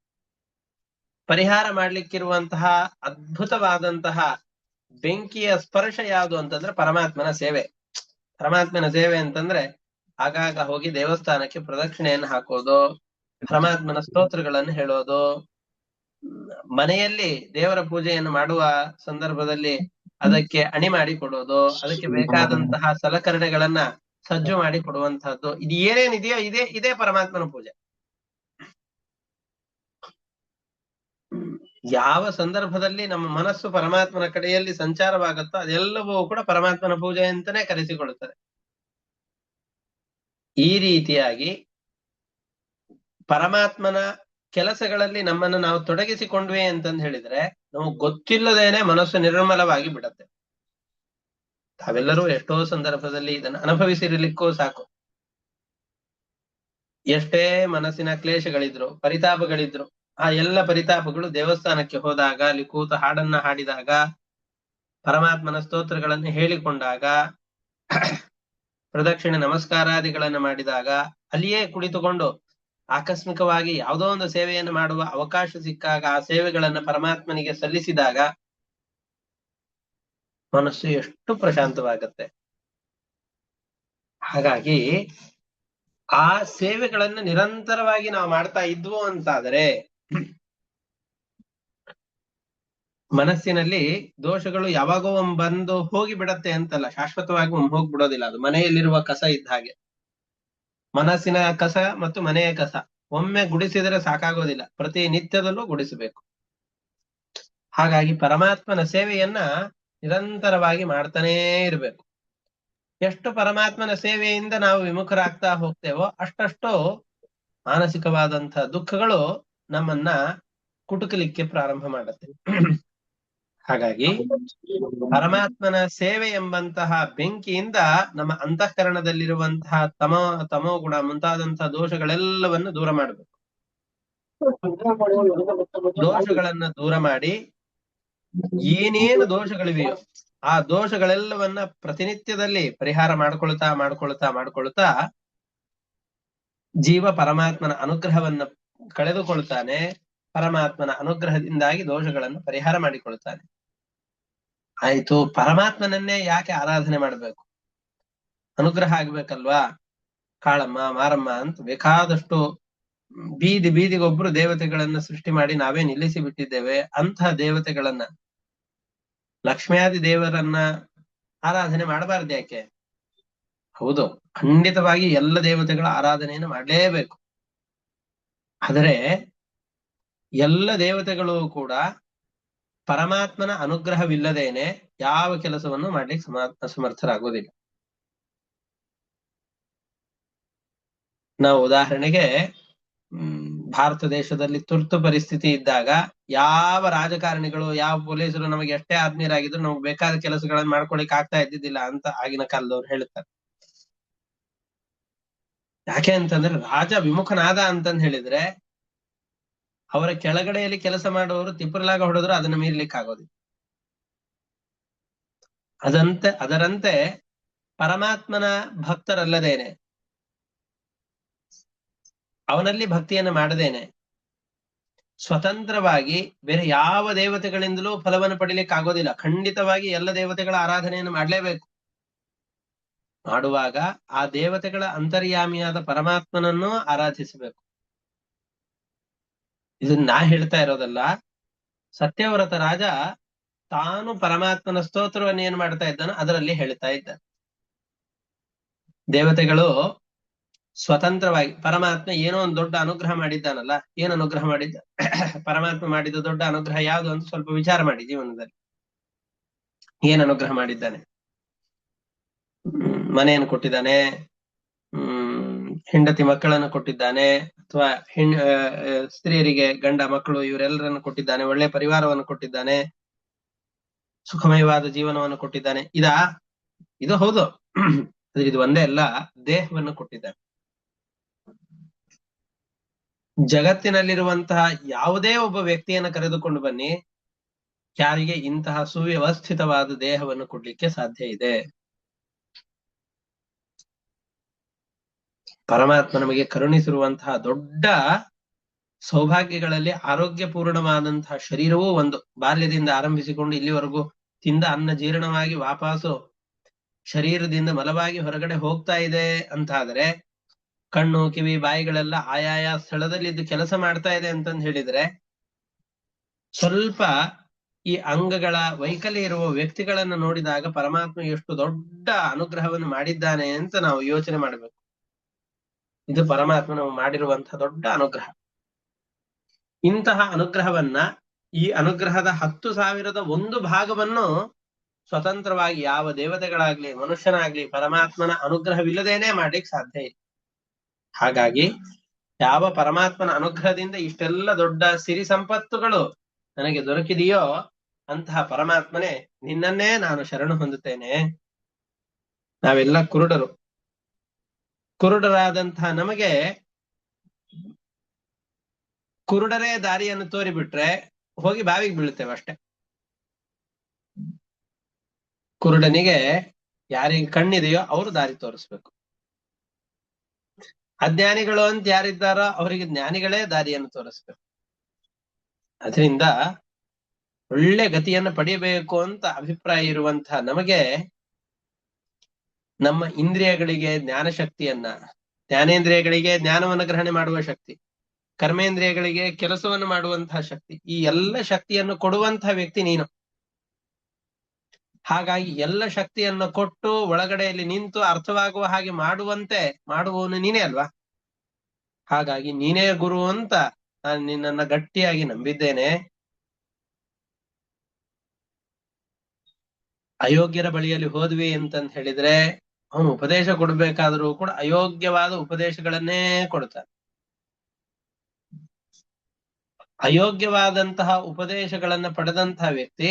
ಪರಿಹಾರ ಮಾಡ್ಲಿಕ್ಕಿರುವಂತಹ ಅದ್ಭುತವಾದಂತಹ ಬೆಂಕಿಯ ಸ್ಪರ್ಶ ಯಾವುದು ಅಂತಂದ್ರೆ ಪರಮಾತ್ಮನ ಸೇವೆ. ಪರಮಾತ್ಮನ ಸೇವೆ ಅಂತಂದ್ರೆ ಆಗಾಗ ಹೋಗಿ ದೇವಸ್ಥಾನಕ್ಕೆ ಪ್ರದಕ್ಷಿಣೆಯನ್ನು ಹಾಕೋದು, ಪರಮಾತ್ಮನ ಸ್ತೋತ್ರಗಳನ್ನು ಹೇಳೋದು, ಮನೆಯಲ್ಲಿ ದೇವರ ಪೂಜೆಯನ್ನು ಮಾಡುವ ಸಂದರ್ಭದಲ್ಲಿ ಅದಕ್ಕೆ ಅಣಿ ಮಾಡಿ ಕೊಡೋದು, ಅದಕ್ಕೆ ಬೇಕಾದಂತಹ ಸಲಕರಣೆಗಳನ್ನ ಸಜ್ಜು ಮಾಡಿ ಕೊಡುವಂತಹದ್ದು, ಇದು ಏನೇನಿದೆಯೋ ಇದೇ ಪರಮಾತ್ಮನ ಪೂಜೆ. ಯಾವ ಸಂದರ್ಭದಲ್ಲಿ ನಮ್ಮ ಮನಸ್ಸು ಪರಮಾತ್ಮನ ಕಡೆಯಲ್ಲಿ ಸಂಚಾರವಾಗುತ್ತೋ ಅದೆಲ್ಲವೂ ಕೂಡ ಪರಮಾತ್ಮನ ಪೂಜೆ ಅಂತಾನೆ ಕರೆಸಿಕೊಳ್ಳುತ್ತದೆ. ಈ ರೀತಿಯಾಗಿ ಪರಮಾತ್ಮನ ಕೆಲಸಗಳಲ್ಲಿ ನಮ್ಮನ್ನು ನಾವು ತೊಡಗಿಸಿಕೊಂಡ್ವಿ ಅಂತಂದು ಹೇಳಿದ್ರೆ ನಮಗ್ ಗೊತ್ತಿಲ್ಲದೇನೆ ಮನಸ್ಸು ನಿರ್ಮಲವಾಗಿ ಬಿಡತ್ತೆ. ತಾವೆಲ್ಲರೂ ಎಷ್ಟೋ ಸಂದರ್ಭದಲ್ಲಿ ಇದನ್ನು ಅನುಭವಿಸಿರ್ಲಿಕ್ಕೂ ಸಾಕು. ಎಷ್ಟೇ ಮನಸ್ಸಿನ ಕ್ಲೇಶಗಳಿದ್ರು, ಪರಿತಾಪಗಳಿದ್ರು, ಆ ಎಲ್ಲ ಪರಿತಾಪಗಳು ದೇವಸ್ಥಾನಕ್ಕೆ ಹೋದಾಗ, ಅಲ್ಲಿ ಕೂತ ಹಾಡನ್ನ ಹಾಡಿದಾಗ, ಪರಮಾತ್ಮನ ಸ್ತೋತ್ರಗಳನ್ನು ಹೇಳಿಕೊಂಡಾಗ, ಪ್ರದಕ್ಷಿಣೆ ನಮಸ್ಕಾರಾದಿಗಳನ್ನು ಮಾಡಿದಾಗ, ಅಲ್ಲಿಯೇ ಕುಳಿತುಕೊಂಡು ಆಕಸ್ಮಿಕವಾಗಿ ಯಾವುದೋ ಒಂದು ಸೇವೆಯನ್ನು ಮಾಡುವ ಅವಕಾಶ ಸಿಕ್ಕಾಗ ಆ ಸೇವೆಗಳನ್ನ ಪರಮಾತ್ಮನಿಗೆ ಸಲ್ಲಿಸಿದಾಗ ಮನಸ್ಸು ಎಷ್ಟು ಪ್ರಶಾಂತವಾಗತ್ತೆ. ಹಾಗಾಗಿ ಆ ಸೇವೆಗಳನ್ನ ನಿರಂತರವಾಗಿ ನಾವು ಮಾಡ್ತಾ ಇದ್ವು ಅಂತಾದರೆ ಮನಸ್ಸಿನಲ್ಲಿ ದೋಷಗಳು ಯಾವಾಗೋ ಬಂದು ಹೋಗಿ ಬಿಡತ್ತೆ ಅಂತಲ್ಲ, ಶಾಶ್ವತವಾಗಿ ಹೋಗ್ಬಿಡೋದಿಲ್ಲ. ಅದು ಮನೆಯಲ್ಲಿರುವ ಕಸ ಇದ್ದ ಹಾಗೆ. ಮನಸ್ಸಿನ ಕಸ ಮತ್ತು ಮನೆಯ ಕಸ ಒಮ್ಮೆ ಗುಡಿಸಿದರೆ ಸಾಕಾಗೋದಿಲ್ಲ, ಪ್ರತಿ ನಿತ್ಯದಲ್ಲೂ ಗುಡಿಸಬೇಕು. ಹಾಗಾಗಿ ಪರಮಾತ್ಮನ ಸೇವೆಯನ್ನ ನಿರಂತರವಾಗಿ ಮಾಡ್ತಾನೇ ಇರಬೇಕು. ಎಷ್ಟು ಪರಮಾತ್ಮನ ಸೇವೆಯಿಂದ ನಾವು ವಿಮುಖರಾಗ್ತಾ ಹೋಗ್ತೇವೋ ಅಷ್ಟಷ್ಟು ಮಾನಸಿಕವಾದಂತಹ ದುಃಖಗಳು ನಮ್ಮನ್ನ ಕುಟುಕಲಿಕ್ಕೆ ಪ್ರಾರಂಭ ಮಾಡುತ್ತೆ. ಹಾಗಾಗಿ ಪರಮಾತ್ಮನ ಸೇವೆ ಎಂಬಂತಹ ಬೆಂಕಿಯಿಂದ ನಮ್ಮ ಅಂತಃಕರಣದಲ್ಲಿರುವಂತಹ ತಮೋ ಗುಣ ಮುಂತಾದಂತಹ ದೋಷಗಳೆಲ್ಲವನ್ನು ದೂರ ಮಾಡಬೇಕು. ದೋಷಗಳನ್ನ ದೂರ ಮಾಡಿ ಏನೇನು ದೋಷಗಳಿವೆಯೋ ಆ ದೋಷಗಳೆಲ್ಲವನ್ನ ಪ್ರತಿನಿತ್ಯದಲ್ಲಿ ಪರಿಹಾರ ಮಾಡ್ಕೊಳ್ತಾ ಜೀವ ಪರಮಾತ್ಮನ ಅನುಗ್ರಹವನ್ನ ಕಳೆದುಕೊಳ್ತಾನೆ. ಪರಮಾತ್ಮನ ಅನುಗ್ರಹದಿಂದಾಗಿ ದೋಷಗಳನ್ನು ಪರಿಹಾರ ಮಾಡಿಕೊಳ್ತಾನೆ. ಆಯ್ತು, ಪರಮಾತ್ಮನನ್ನೇ ಯಾಕೆ ಆರಾಧನೆ ಮಾಡಬೇಕು? ಅನುಗ್ರಹ ಆಗ್ಬೇಕಲ್ವಾ? ಕಾಳಮ್ಮ, ಮಾರಮ್ಮ ಅಂತ ಬೇಕಾದಷ್ಟು ಬೀದಿ ಬೀದಿಗೊಬ್ರು ದೇವತೆಗಳನ್ನ ಸೃಷ್ಟಿ ಮಾಡಿ ನಾವೇ ನಿಲ್ಲಿಸಿ ಬಿಟ್ಟಿದ್ದೇವೆ. ಅಂತಹ ದೇವತೆಗಳನ್ನ, ಲಕ್ಷ್ಮ್ಯಾದಿ ದೇವರನ್ನ ಆರಾಧನೆ ಮಾಡಬಾರ್ದು ಯಾಕೆ? ಹೌದು, ಖಂಡಿತವಾಗಿ ಎಲ್ಲ ದೇವತೆಗಳ ಆರಾಧನೆಯನ್ನು ಮಾಡಲೇಬೇಕು. ಆದರೆ ಎಲ್ಲ ದೇವತೆಗಳು ಕೂಡ ಪರಮಾತ್ಮನ ಅನುಗ್ರಹವಿಲ್ಲದೇನೆ ಯಾವ ಕೆಲಸವನ್ನು ಮಾಡ್ಲಿಕ್ಕೆ ಸಮರ್ಥರಾಗೋದಿಲ್ಲ. ನಾವು ಉದಾಹರಣೆಗೆ ಭಾರತ ದೇಶದಲ್ಲಿ ತುರ್ತು ಪರಿಸ್ಥಿತಿ ಇದ್ದಾಗ ಯಾವ ರಾಜಕಾರಣಿಗಳು, ಯಾವ ಪೊಲೀಸರು ನಮಗೆ ಎಷ್ಟೇ ಆತ್ಮೀಯರಾಗಿದ್ರು ನಮ್ಗೆ ಬೇಕಾದ ಕೆಲಸಗಳನ್ನ ಮಾಡ್ಕೊಳಿಕ್ ಆಗ್ತಾ ಇದ್ದಿದ್ದಿಲ್ಲ ಅಂತ ಆಗಿನ ಕಾಲದವ್ರು ಹೇಳ್ತಾರೆ. ಯಾಕೆ ಅಂತಂದ್ರೆ ರಾಜ ವಿಮುಖನಾದ ಅಂತಂದ್ ಹೇಳಿದ್ರೆ ಅವರ ಕೆಳಗಡೆಯಲ್ಲಿ ಕೆಲಸ ಮಾಡುವವರು ತಿಪ್ಪರ್ಲಾಗ ಹೊಡೆದ್ರು ಅದನ್ನ ಮೀರ್ಲಿಕ್ಕೆ ಆಗೋದಿಲ್ಲ. ಅದರಂತೆ ಪರಮಾತ್ಮನ ಭಕ್ತರಲ್ಲದೇನೆ, ಅವನಲ್ಲಿ ಭಕ್ತಿಯನ್ನು ಮಾಡದೇನೆ ಸ್ವತಂತ್ರವಾಗಿ ಬೇರೆ ಯಾವ ದೇವತೆಗಳಿಂದಲೂ ಫಲವನ್ನು ಪಡಿಲಿಕ್ಕೆ ಆಗೋದಿಲ್ಲ. ಖಂಡಿತವಾಗಿ ಎಲ್ಲ ದೇವತೆಗಳ ಆರಾಧನೆಯನ್ನು ಮಾಡಲೇಬೇಕು. ಮಾಡುವಾಗ ಆ ದೇವತೆಗಳ ಅಂತರ್ಯಾಮಿಯಾದ ಪರಮಾತ್ಮನನ್ನು ಆರಾಧಿಸಬೇಕು. ಇದನ್ನ ನಾ ಹೇಳ್ತಾ ಇರೋದಲ್ಲ, ಸತ್ಯವ್ರತ ರಾಜ ತಾನು ಪರಮಾತ್ಮನ ಸ್ತೋತ್ರವನ್ನು ಏನ್ ಮಾಡ್ತಾ ಇದ್ದಾನೋ ಅದರಲ್ಲಿ ಹೇಳ್ತಾ ಇದ್ದಾನೆ. ದೇವತೆಗಳು ಸ್ವತಂತ್ರವಾಗಿ, ಪರಮಾತ್ಮ ಏನೋ ಒಂದು ದೊಡ್ಡ ಅನುಗ್ರಹ ಮಾಡಿದ್ದಾನಲ್ಲ, ಏನ್ ಅನುಗ್ರಹ ಮಾಡಿದ್ದ? ಪರಮಾತ್ಮ ಮಾಡಿದ ದೊಡ್ಡ ಅನುಗ್ರಹ ಯಾವುದು ಅಂತ ಸ್ವಲ್ಪ ವಿಚಾರ ಮಾಡಿ ಜೀವನದಲ್ಲಿ. ಏನ್ ಅನುಗ್ರಹ ಮಾಡಿದ್ದಾನೆ? ಮನೆಯನ್ನು ಕೊಟ್ಟಿದ್ದಾನೆ, ಹೆಂಡತಿ ಮಕ್ಕಳನ್ನು ಕೊಟ್ಟಿದ್ದಾನೆ, ಅಥವಾ ಸ್ತ್ರೀಯರಿಗೆ ಗಂಡ ಮಕ್ಕಳು ಇವರೆಲ್ಲರನ್ನು ಕೊಟ್ಟಿದ್ದಾನೆ, ಒಳ್ಳೆ ಪರಿವಾರವನ್ನು ಕೊಟ್ಟಿದ್ದಾನೆ, ಸುಖಮಯವಾದ ಜೀವನವನ್ನು ಕೊಟ್ಟಿದ್ದಾನೆ. ಇದು ಹೌದು. ಇದು ಒಂದೇ ಅಲ್ಲ, ದೇಹವನ್ನು ಕೊಟ್ಟಿದ್ದಾನೆ. ಜಗತ್ತಿನಲ್ಲಿರುವಂತಹ ಯಾವುದೇ ಒಬ್ಬ ವ್ಯಕ್ತಿಯನ್ನು ಕರೆದುಕೊಂಡು ಬನ್ನಿ, ಯಾರಿಗೆ ಇಂತಹ ಸುವ್ಯವಸ್ಥಿತವಾದ ದೇಹವನ್ನು ಕೊಡ್ಲಿಕ್ಕೆ ಸಾಧ್ಯ ಇದೆ? ಪರಮಾತ್ಮ ನಮಗೆ ಕರುಣಿಸಿರುವಂತಹ ದೊಡ್ಡ ಸೌಭಾಗ್ಯಗಳಲ್ಲಿ ಆರೋಗ್ಯಪೂರ್ಣವಾದಂತಹ ಶರೀರವೂ ಒಂದು. ಬಾಲ್ಯದಿಂದ ಆರಂಭಿಸಿಕೊಂಡು ಇಲ್ಲಿವರೆಗೂ ತಿಂದ ಅನ್ನ ಜೀರ್ಣವಾಗಿ ವಾಪಸ್ಸು ಶರೀರದಿಂದ ಮಲವಾಗಿ ಹೊರಗಡೆ ಹೋಗ್ತಾ ಇದೆ ಅಂತಾದರೆ, ಕಣ್ಣು ಕಿವಿ ಬಾಯಿಗಳೆಲ್ಲ ಆಯಾಯ ಸ್ಥಳದಲ್ಲಿ ಇದ್ದು ಕೆಲಸ ಮಾಡ್ತಾ ಇದೆ ಅಂತಂದು ಹೇಳಿದ್ರೆ, ಸ್ವಲ್ಪ ಈ ಅಂಗಗಳ ವೈಕಲ್ಯ ಇರುವ ವ್ಯಕ್ತಿಗಳನ್ನ ನೋಡಿದಾಗ ಪರಮಾತ್ಮ ಎಷ್ಟು ದೊಡ್ಡ ಅನುಗ್ರಹವನ್ನು ಮಾಡಿದ್ದಾನೆ ಅಂತ ನಾವು ಯೋಚನೆ ಮಾಡಬೇಕು. ಇದು ಪರಮಾತ್ಮ ನಾವು ಮಾಡಿರುವಂತಹ ದೊಡ್ಡ ಅನುಗ್ರಹ. ಇಂತಹ ಅನುಗ್ರಹವನ್ನ, ಈ ಅನುಗ್ರಹದ 10,000ದ 1 ಭಾಗವನ್ನು ಸ್ವತಂತ್ರವಾಗಿ ಯಾವ ದೇವತೆಗಳಾಗ್ಲಿ ಮನುಷ್ಯನಾಗ್ಲಿ ಪರಮಾತ್ಮನ ಅನುಗ್ರಹವಿಲ್ಲದೇನೆ ಮಾಡ್ಲಿಕ್ಕೆ ಸಾಧ್ಯ ಇಲ್ಲ. ಹಾಗಾಗಿ ಯಾವ ಪರಮಾತ್ಮನ ಅನುಗ್ರಹದಿಂದ ಇಷ್ಟೆಲ್ಲ ದೊಡ್ಡ ಸಿರಿ ಸಂಪತ್ತುಗಳು ನನಗೆ ದೊರಕಿದೆಯೋ ಅಂತಹ ಪರಮಾತ್ಮನೇ, ನಿನ್ನನ್ನೇ ನಾನು ಶರಣು ಹೊಂದುತ್ತೇನೆ. ನಾವೆಲ್ಲ ಕುರುಡರಾದಂತಹ ನಮಗೆ ಕುರುಡರೇ ದಾರಿಯನ್ನು ತೋರಿಬಿಟ್ರೆ ಹೋಗಿ ಬಾವಿಗೆ ಬೀಳುತ್ತೇವೆ ಅಷ್ಟೆ. ಕುರುಡನಿಗೆ ಯಾರಿಗೆ ಕಣ್ಣಿದೆಯೋ ಅವರು ದಾರಿ ತೋರಿಸ್ಬೇಕು. ಅಜ್ಞಾನಿಗಳು ಅಂತ ಯಾರಿದ್ದಾರೋ ಅವರಿಗೆ ಜ್ಞಾನಿಗಳೇ ದಾರಿಯನ್ನು ತೋರಿಸ್ಬೇಕು. ಅದರಿಂದ ಒಳ್ಳೆ ಗತಿಯನ್ನು ಪಡೆಯಬೇಕು ಅಂತ ಅಭಿಪ್ರಾಯ ಇರುವಂತಹ ನಮಗೆ ನಮ್ಮ ಇಂದ್ರಿಯಗಳಿಗೆ ಜ್ಞಾನ ಶಕ್ತಿಯನ್ನ, ಜ್ಞಾನೇಂದ್ರಿಯಗಳಿಗೆ ಜ್ಞಾನವನ್ನು ಗ್ರಹಣೆ ಮಾಡುವ ಶಕ್ತಿ, ಕರ್ಮೇಂದ್ರಿಯಗಳಿಗೆ ಕೆಲಸವನ್ನು ಮಾಡುವಂತಹ ಶಕ್ತಿ, ಈ ಎಲ್ಲ ಶಕ್ತಿಯನ್ನು ಕೊಡುವಂತಹ ವ್ಯಕ್ತಿ ನೀನು. ಹಾಗಾಗಿ ಎಲ್ಲ ಶಕ್ತಿಯನ್ನು ಕೊಟ್ಟು ಒಳಗಡೆಯಲ್ಲಿ ನಿಂತು ಅರ್ಥವಾಗುವ ಹಾಗೆ ಮಾಡುವವನು ನೀನೇ ಅಲ್ವಾ? ಹಾಗಾಗಿ ನೀನೇ ಗುರು ಅಂತ ನಾನು ನಿನ್ನನ್ನ ಗಟ್ಟಿಯಾಗಿ ನಂಬಿದ್ದೇನೆ. ಅಯೋಗ್ಯರ ಬಳಿಯಲ್ಲಿ ಹೋದ್ವಿ ಅಂತಂತ ಹೇಳಿದ್ರೆ ಅವನು ಉಪದೇಶ ಕೊಡ್ಬೇಕಾದ್ರೂ ಕೂಡ ಅಯೋಗ್ಯವಾದ ಉಪದೇಶಗಳನ್ನೇ ಕೊಡ್ತಾನೆ. ಅಯೋಗ್ಯವಾದಂತಹ ಉಪದೇಶಗಳನ್ನ ಪಡೆದಂತಹ ವ್ಯಕ್ತಿ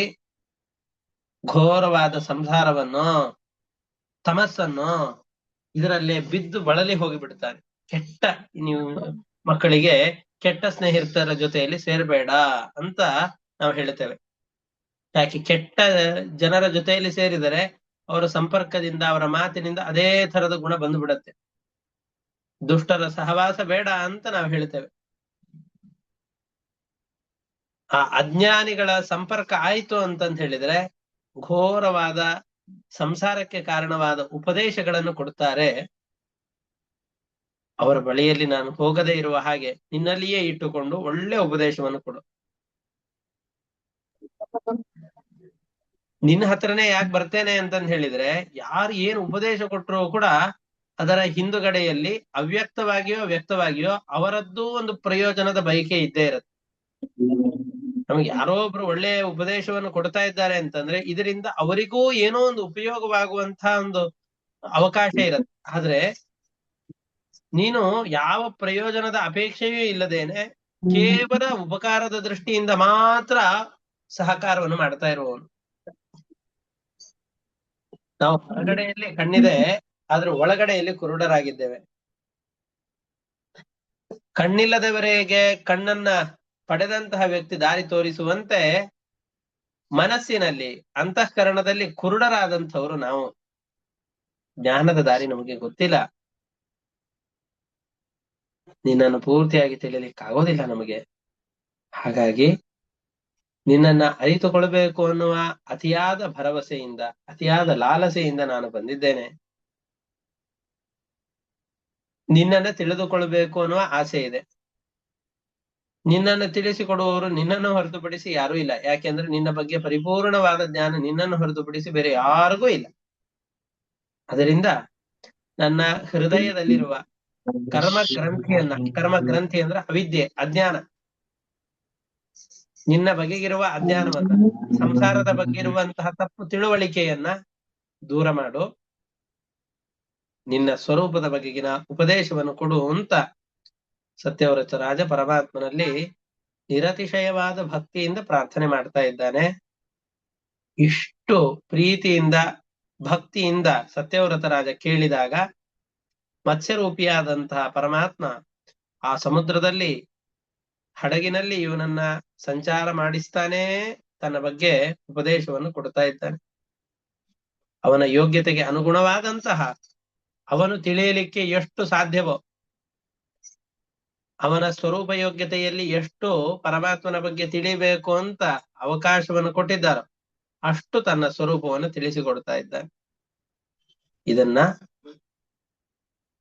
ಘೋರವಾದ ಸಂಸಾರವನ್ನು, ತಮಸ್ಸನ್ನು ಇದರಲ್ಲೇ ಬಿದ್ದು ಬಳಲಿ ಹೋಗಿಬಿಡ್ತಾನೆ. ನೀವು ಮಕ್ಕಳಿಗೆ ಕೆಟ್ಟ ಸ್ನೇಹಿತರ ಜೊತೆಯಲ್ಲಿ ಸೇರಬೇಡ ಅಂತ ನಾವು ಹೇಳ್ತೇವೆ. ಯಾಕೆ? ಕೆಟ್ಟ ಜನರ ಜೊತೆಯಲ್ಲಿ ಸೇರಿದರೆ ಅವರ ಸಂಪರ್ಕದಿಂದ, ಅವರ ಮಾತಿನಿಂದ ಅದೇ ತರದ ಗುಣ ಬಂದು ಬಿಡತ್ತೆ. ದುಷ್ಟರ ಸಹವಾಸ ಬೇಡ ಅಂತ ನಾವು ಹೇಳ್ತೇವೆ. ಆ ಅಜ್ಞಾನಿಗಳ ಸಂಪರ್ಕ ಆಯ್ತು ಅಂತಂತ ಹೇಳಿದ್ರೆ ಘೋರವಾದ ಸಂಸಾರಕ್ಕೆ ಕಾರಣವಾದ ಉಪದೇಶಗಳನ್ನು ಕೊಡ್ತಾರೆ. ಅವರ ಬಳಿಯಲ್ಲಿ ನಾನು ಹೋಗದೇ ಇರುವ ಹಾಗೆ ನಿನ್ನಲ್ಲಿಯೇ ಇಟ್ಟುಕೊಂಡು ಒಳ್ಳೆ ಉಪದೇಶವನ್ನು ಕೊಡು. ನಿನ್ನ ಹತ್ರನೇ ಯಾಕೆ ಬರ್ತೇನೆ ಅಂತಂದ್ ಹೇಳಿದ್ರೆ, ಯಾರು ಏನು ಉಪದೇಶ ಕೊಟ್ಟರು ಕೂಡ ಅದರ ಹಿಂದುಗಡೆಯಲ್ಲಿ ಅವ್ಯಕ್ತವಾಗಿಯೋ ವ್ಯಕ್ತವಾಗಿಯೋ ಅವರದ್ದು ಒಂದು ಪ್ರಯೋಜನದ ಬಯಕೆ ಇದ್ದೇ ಇರುತ್ತೆ. ನಮ್ಗೆ ಯಾರೋ ಒಬ್ರು ಒಳ್ಳೆ ಉಪದೇಶವನ್ನು ಕೊಡ್ತಾ ಇದ್ದಾರೆ ಅಂತಂದ್ರೆ ಇದರಿಂದ ಅವರಿಗೂ ಏನೋ ಒಂದು ಉಪಯೋಗವಾಗುವಂತಹ ಒಂದು ಅವಕಾಶ ಇರುತ್ತೆ. ಆದ್ರೆ ನೀನು ಯಾವ ಪ್ರಯೋಜನದ ಅಪೇಕ್ಷೆಯೂ ಇಲ್ಲದೇನೆ ಕೇವಲ ಉಪಕಾರದ ದೃಷ್ಟಿಯಿಂದ ಮಾತ್ರ ಸಹಕಾರವನ್ನು ಮಾಡ್ತಾ ಇರುವವನು. ನಾವು ಹೊರಗಡೆಯಲ್ಲಿ ಕಣ್ಣಿದೆ, ಆದ್ರೆ ಒಳಗಡೆಯಲ್ಲಿ ಕುರುಡರಾಗಿದ್ದೇವೆ. ಕಣ್ಣಿಲ್ಲದವರೆಗೆ ಕಣ್ಣನ್ನ ಪಡೆದಂತಹ ವ್ಯಕ್ತಿ ದಾರಿ ತೋರಿಸುವಂತೆ ಮನಸ್ಸಿನಲ್ಲಿ ಅಂತಃಕರಣದಲ್ಲಿ ಕುರುಡರಾದಂಥವ್ರು ನಾವು. ಜ್ಞಾನದ ದಾರಿ ನಮಗೆ ಗೊತ್ತಿಲ್ಲ, ನಿನ್ನನ್ನು ಪೂರ್ತಿಯಾಗಿ ತಿಳಿಲಿಕ್ಕಾಗೋದಿಲ್ಲ ನಮಗೆ. ಹಾಗಾಗಿ ನಿನ್ನನ್ನ ಅರಿತುಕೊಳ್ಬೇಕು ಅನ್ನುವ ಅತಿಯಾದ ಭರವಸೆಯಿಂದ, ಅತಿಯಾದ ಲಾಲಸೆಯಿಂದ ನಾನು ಬಂದಿದ್ದೇನೆ. ನಿನ್ನನ್ನ ತಿಳಿದುಕೊಳ್ಬೇಕು ಅನ್ನುವ ಆಸೆ ಇದೆ. ನಿನ್ನನ್ನು ತಿಳಿಸಿಕೊಡುವವರು ನಿನ್ನನ್ನು ಹೊರತುಪಡಿಸಿ ಯಾರೂ ಇಲ್ಲ. ಯಾಕೆಂದ್ರೆ ನಿನ್ನ ಬಗ್ಗೆ ಪರಿಪೂರ್ಣವಾದ ಜ್ಞಾನ ನಿನ್ನನ್ನು ಹೊರತುಪಡಿಸಿ ಬೇರೆ ಯಾರಿಗೂ ಇಲ್ಲ. ಅದರಿಂದ ನನ್ನ ಹೃದಯದಲ್ಲಿರುವ ಕರ್ಮ ಗ್ರಂಥಿ ಅಂದ್ರೆ ಅವಿದ್ಯೆ, ಅಜ್ಞಾನ, ನಿನ್ನ ಬಗೆಗಿರುವ ಅಜ್ಞಾನವನ್ನ, ಸಂಸಾರದ ಬಗ್ಗೆ ಇರುವಂತಹ ತಪ್ಪು ತಿಳುವಳಿಕೆಯನ್ನ ದೂರ ಮಾಡು. ನಿನ್ನ ಸ್ವರೂಪದ ಬಗೆಗಿನ ಉಪದೇಶವನ್ನು ಕೊಡು ಅಂತ ಸತ್ಯವ್ರತ ರಾಜ ಪರಮಾತ್ಮನಲ್ಲಿ ನಿರತಿಶಯವಾದ ಭಕ್ತಿಯಿಂದ ಪ್ರಾರ್ಥನೆ ಮಾಡ್ತಾ ಇದ್ದಾನೆ. ಇಷ್ಟು ಪ್ರೀತಿಯಿಂದ ಭಕ್ತಿಯಿಂದ ಸತ್ಯವ್ರತ ರಾಜ ಕೇಳಿದಾಗ ಮತ್ಸ್ಯರೂಪಿಯಾದಂತಹ ಪರಮಾತ್ಮ ಆ ಸಮುದ್ರದಲ್ಲಿ ಹಡಗಿನಲ್ಲಿ ಇವನನ್ನ ಸಂಚಾರ ಮಾಡಿಸ್ತಾನೆ, ತನ್ನ ಬಗ್ಗೆ ಉಪದೇಶವನ್ನು ಕೊಡ್ತಾ ಇದ್ದಾನೆ. ಅವನ ಯೋಗ್ಯತೆಗೆ ಅನುಗುಣವಾದಂತಹ, ಅವನು ತಿಳಿಯಲಿಕ್ಕೆ ಎಷ್ಟು ಸಾಧ್ಯವೋ, ಅವನ ಸ್ವರೂಪ ಯೋಗ್ಯತೆಯಲ್ಲಿ ಎಷ್ಟು ಪರಮಾತ್ಮನ ಬಗ್ಗೆ ತಿಳಿಬೇಕು ಅಂತ ಅವಕಾಶವನ್ನು ಕೊಟ್ಟಿದ್ದಾರೋ ಅಷ್ಟು ತನ್ನ ಸ್ವರೂಪವನ್ನು ತಿಳಿಸಿಕೊಡ್ತಾ ಇದ್ದಾನೆ. ಇದನ್ನ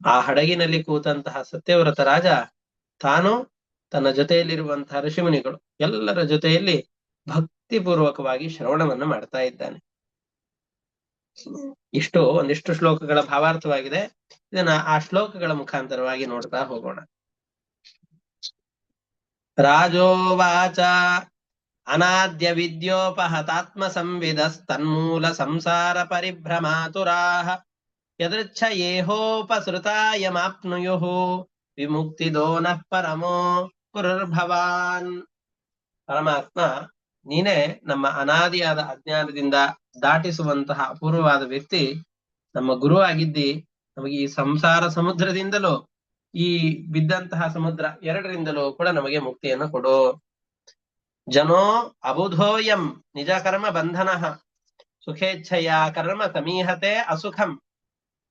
ಆ ಹಡಗಿನಲ್ಲಿ ಕೂತಂತಹ ಸತ್ಯವ್ರತ ರಾಜ ತಾನು ತನ್ನ ಜೊತೆಯಲ್ಲಿರುವಂತಹ ಋಷಿಮುನಿಗಳು ಎಲ್ಲರ ಜೊತೆಯಲ್ಲಿ ಭಕ್ತಿಪೂರ್ವಕವಾಗಿ ಶ್ರವಣವನ್ನು ಮಾಡ್ತಾ ಇದ್ದಾನೆ. ಇಷ್ಟು ಒಂದಿಷ್ಟು ಶ್ಲೋಕಗಳ ಭಾವಾರ್ಥವಾಗಿದೆ. ಇದನ್ನ ಆ ಶ್ಲೋಕಗಳ ಮುಖಾಂತರವಾಗಿ ನೋಡ್ತಾ ಹೋಗೋಣ. ರಾಜೋವಾಚ ಅನಾದ್ಯ ವಿದ್ಯೋಪಹತಾತ್ಮ ಸಂವಿದಸ್ತನ್ಮೂಲ ಸಂಸಾರ ಪರಿಭ್ರಮಾತುರಾಃ ಯದೃಚ್ಛಯೇಹೋಪಸೃತಾಯಮಾಪ್ನುಯುಃ ವಿಮುಕ್ತಿದೋ ನಃ ಪರಮೋ ಗುರುರ್ಭವಾನ್. ಪರಮಾತ್ಮ ನೀನೇ ನಮ್ಮ ಅನಾದಿಯಾದ ಅಜ್ಞಾನದಿಂದ ದಾಟಿಸುವಂತಹ ಅಪೂರ್ವವಾದ ವ್ಯಕ್ತಿ, ನಮ್ಮ ಗುರು ಆಗಿದ್ದಿ. ನಮಗೆ ಈ ಸಂಸಾರ ಸಮುದ್ರದಿಂದಲೂ ಈ ಬಿದ್ದಂತಹ ಸಮುದ್ರ ಎರಡರಿಂದಲೂ ಕೂಡ ನಮಗೆ ಮುಕ್ತಿಯನ್ನು ಕೊಡು. ಜನೋ ಅಬುಧೋಯಂ ನಿಜ ಕರ್ಮ ಬಂಧನ ಸುಖೇಚ್ಛಯ ಕರ್ಮ ಸಮೀಹತೆ ಅಸುಖಂ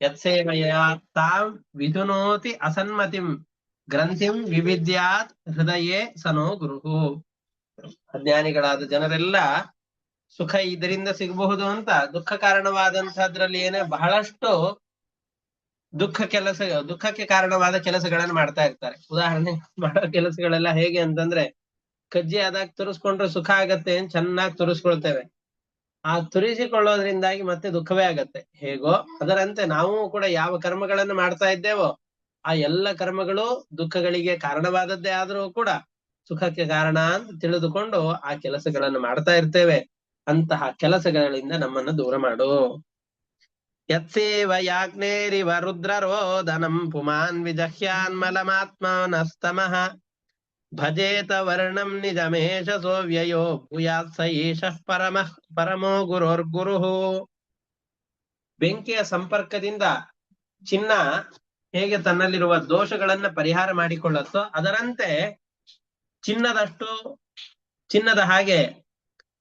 ಯತ್ಸೇವಯ ತಾಂ ವಿಧುನೋತಿ ಅಸನ್ಮತಿಂ ಗ್ರಂಥಿಂ ವಿವಿದ್ಯಾತ್ ಹೃದಯೇ ಸನೋ ಗುರುಹು. ಅಜ್ಞಾನಿಗಳಾದ ಜನರೆಲ್ಲ ಸುಖ ಇದರಿಂದ ಸಿಗಬಹುದು ಅಂತ ದುಃಖ ಕಾರಣವಾದಂತಹದ್ರಲ್ಲಿ ಏನೇ ಬಹಳಷ್ಟು ದುಃಖಕ್ಕೆ ಕಾರಣವಾದ ಕೆಲಸಗಳನ್ನು ಮಾಡ್ತಾ ಇರ್ತಾರೆ. ಉದಾಹರಣೆ ಮಾಡೋ ಕೆಲಸಗಳೆಲ್ಲ ಹೇಗೆ ಅಂತಂದ್ರೆ, ಕಜ್ಜಿ ಆದಾಗ ತುರಿಸ್ಕೊಂಡ್ರೆ ಸುಖ ಆಗತ್ತೆ ಅಂತ ಚೆನ್ನಾಗಿ ತುರಿಸ್ಕೊಳ್ತೇವೆ. ಆ ತುರಿಸಿಕೊಳ್ಳೋದ್ರಿಂದಾಗಿ ಮತ್ತೆ ದುಃಖವೇ ಆಗತ್ತೆ. ಹೇಗೋ ಅದರಂತೆ ನಾವು ಕೂಡ ಯಾವ ಕರ್ಮಗಳನ್ನು ಮಾಡ್ತಾ ಇದ್ದೇವೋ ಆ ಎಲ್ಲ ಕರ್ಮಗಳು ದುಃಖಗಳಿಗೆ ಕಾರಣವಾದದ್ದೇ ಆದರೂ ಕೂಡ ಸುಖಕ್ಕೆ ಕಾರಣ ಅಂತ ತಿಳಿದುಕೊಂಡು ಆ ಕೆಲಸಗಳನ್ನು ಮಾಡ್ತಾ ಇರ್ತೇವೆ. ಅಂತಹ ಕೆಲಸಗಳಿಂದ ನಮ್ಮನ್ನು ದೂರ ಮಾಡು. ಯತ್ಸೇವ ಯಾಜ್ಞೇರಿವ ರುದ್ರರೋದನಂ ಪುಮಾನ್ ವಿಜಹ್ಯಾನ್ಮಲಮಾತ್ಮನಸ್ತಮಃ ಭಜೇತ ವರ್ಣಂ ನಿಜಮೇಶ ಸೋವ್ಯಯೋ ಭೂಯಾತ್ ಸ ಈಶಃ ಪರಮೋ ಗುರೋರ್ಗುರುಃ. ಬೆಂಕಿಯ ಸಂಪರ್ಕದಿಂದ ಚಿನ್ನ ಹೇಗೆ ತನ್ನಲ್ಲಿರುವ ದೋಷಗಳನ್ನ ಪರಿಹಾರ ಮಾಡಿಕೊಳ್ಳುತ್ತೋ ಅದರಂತೆ ಚಿನ್ನದ ಹಾಗೆ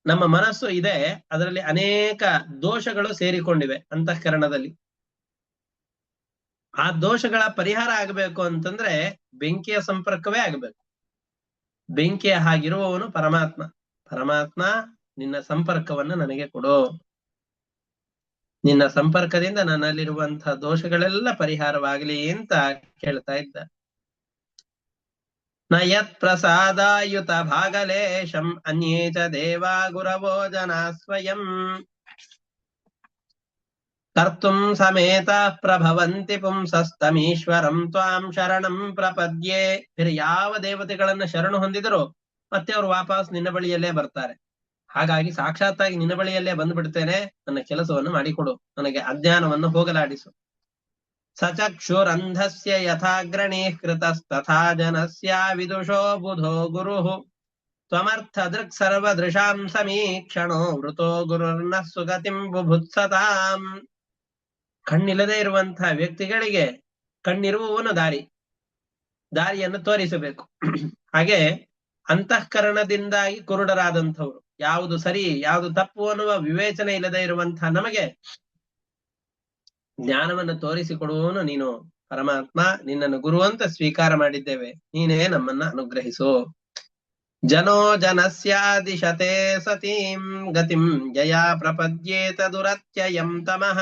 ನಮ್ಮ ಮನಸ್ಸು ಇದೆ. ಅದರಲ್ಲಿ ಅನೇಕ ದೋಷಗಳು ಸೇರಿಕೊಂಡಿವೆ ಅಂತಃಕರಣದಲ್ಲಿ. ಆ ದೋಷಗಳ ಪರಿಹಾರ ಆಗಬೇಕು ಅಂತಂದ್ರೆ ಬೆಂಕಿಯ ಸಂಪರ್ಕವೇ ಆಗಬೇಕು. ಬೆಂಕಿಯ ಹಾಗಿರುವವನು ಪರಮಾತ್ಮ. ಪರಮಾತ್ಮ ನಿನ್ನ ಸಂಪರ್ಕವನ್ನು ನನಗೆ ಕೊಡು. ನಿನ್ನ ಸಂಪರ್ಕದಿಂದ ನನ್ನಲ್ಲಿರುವಂತಹ ದೋಷಗಳೆಲ್ಲ ಪರಿಹಾರವಾಗಲಿ ಅಂತ ಕೇಳ್ತಾ ಇದ್ದ. ನ ಯತ್ ಪ್ರಸಾದಾಯುತ ಭಾಗಲೇಶಂ ಅನ್ಯೇ ಚ ದೇವಾ ಗುರವೋ ಜನಾ ಸ್ವಯಂ ಕರ್ತುಂ ಸಮೇತ ಪ್ರಭವಂತಿ ಪುಂಸಸ್ತಮೀಶ್ವರಂ ತ್ವಾಂ ಶರಣಂ ಪ್ರಪದ್ಯೆ. ಬೇರೆ ಯಾವ ದೇವತೆಗಳನ್ನ ಶರಣು ಹೊಂದಿದರೋ ಮತ್ತೆ ಅವರು ವಾಪಸ್ ನಿನ್ನ ಬಳಿಯಲ್ಲೇ ಬರ್ತಾರೆ. ಹಾಗಾಗಿ ಸಾಕ್ಷಾತ್ತಾಗಿ ನಿನ್ನ ಬಳಿಯಲ್ಲೇ ಬಂದ್ಬಿಡ್ತೇನೆ, ನನ್ನ ಕೆಲಸವನ್ನು ಮಾಡಿಕೊಡು, ನನಗೆ ಅಜ್ಞಾನವನ್ನು ಹೋಗಲಾಡಿಸು. ಸಚಕ್ಷುರಂಧಸ್ಯ ಯಥಾಗ್ರಣೀಃ ಕೃತಸ್ತಥಾ ಜನಸ್ಯ ವಿದುಷೋ ಬುಧೋ ಗುರುಃ ತ್ವಮರ್ಥ ದೃಕ್ ಸರ್ವದೃಶಾಂ ಸಮೀಕ್ಷಣೋ ವೃತೋ ಗುರುರ್ನ ಸುಗತಿಂ ಬುಭುತ್ಸತಾಂ. ಕಣ್ಣಿಲ್ಲದೆ ಇರುವಂತಹ ವ್ಯಕ್ತಿಗಳಿಗೆ ಕಣ್ಣಿರುವವನು ದಾರಿಯನ್ನು ತೋರಿಸಬೇಕು. ಹಾಗೆ ಅಂತಃಕರಣದಿಂದಾಗಿ ಕುರುಡರಾದಂಥವ್ರು, ಯಾವುದು ಸರಿ ಯಾವುದು ತಪ್ಪು ಅನ್ನುವ ವಿವೇಚನೆ ಇಲ್ಲದೆ ಇರುವಂತಹ ನಮಗೆ ಜ್ಞಾನವನ್ನು ತೋರಿಸಿಕೊಡುವವನು ನೀನು ಪರಮಾತ್ಮ. ನಿನ್ನನ್ನು ಗುರು ಅಂತ ಸ್ವೀಕಾರ ಮಾಡಿದ್ದೇವೆ, ನೀನೇ ನಮ್ಮನ್ನ ಅನುಗ್ರಹಿಸು. ಜನೋ ಜನಸ್ಯಾದಿಶತೆ ಸತೀಂ ಗತಿಂ ಯಯಾ ಪ್ರಪದ್ಯೇತ ದುರತ್ಯಯಂ ತಮಃ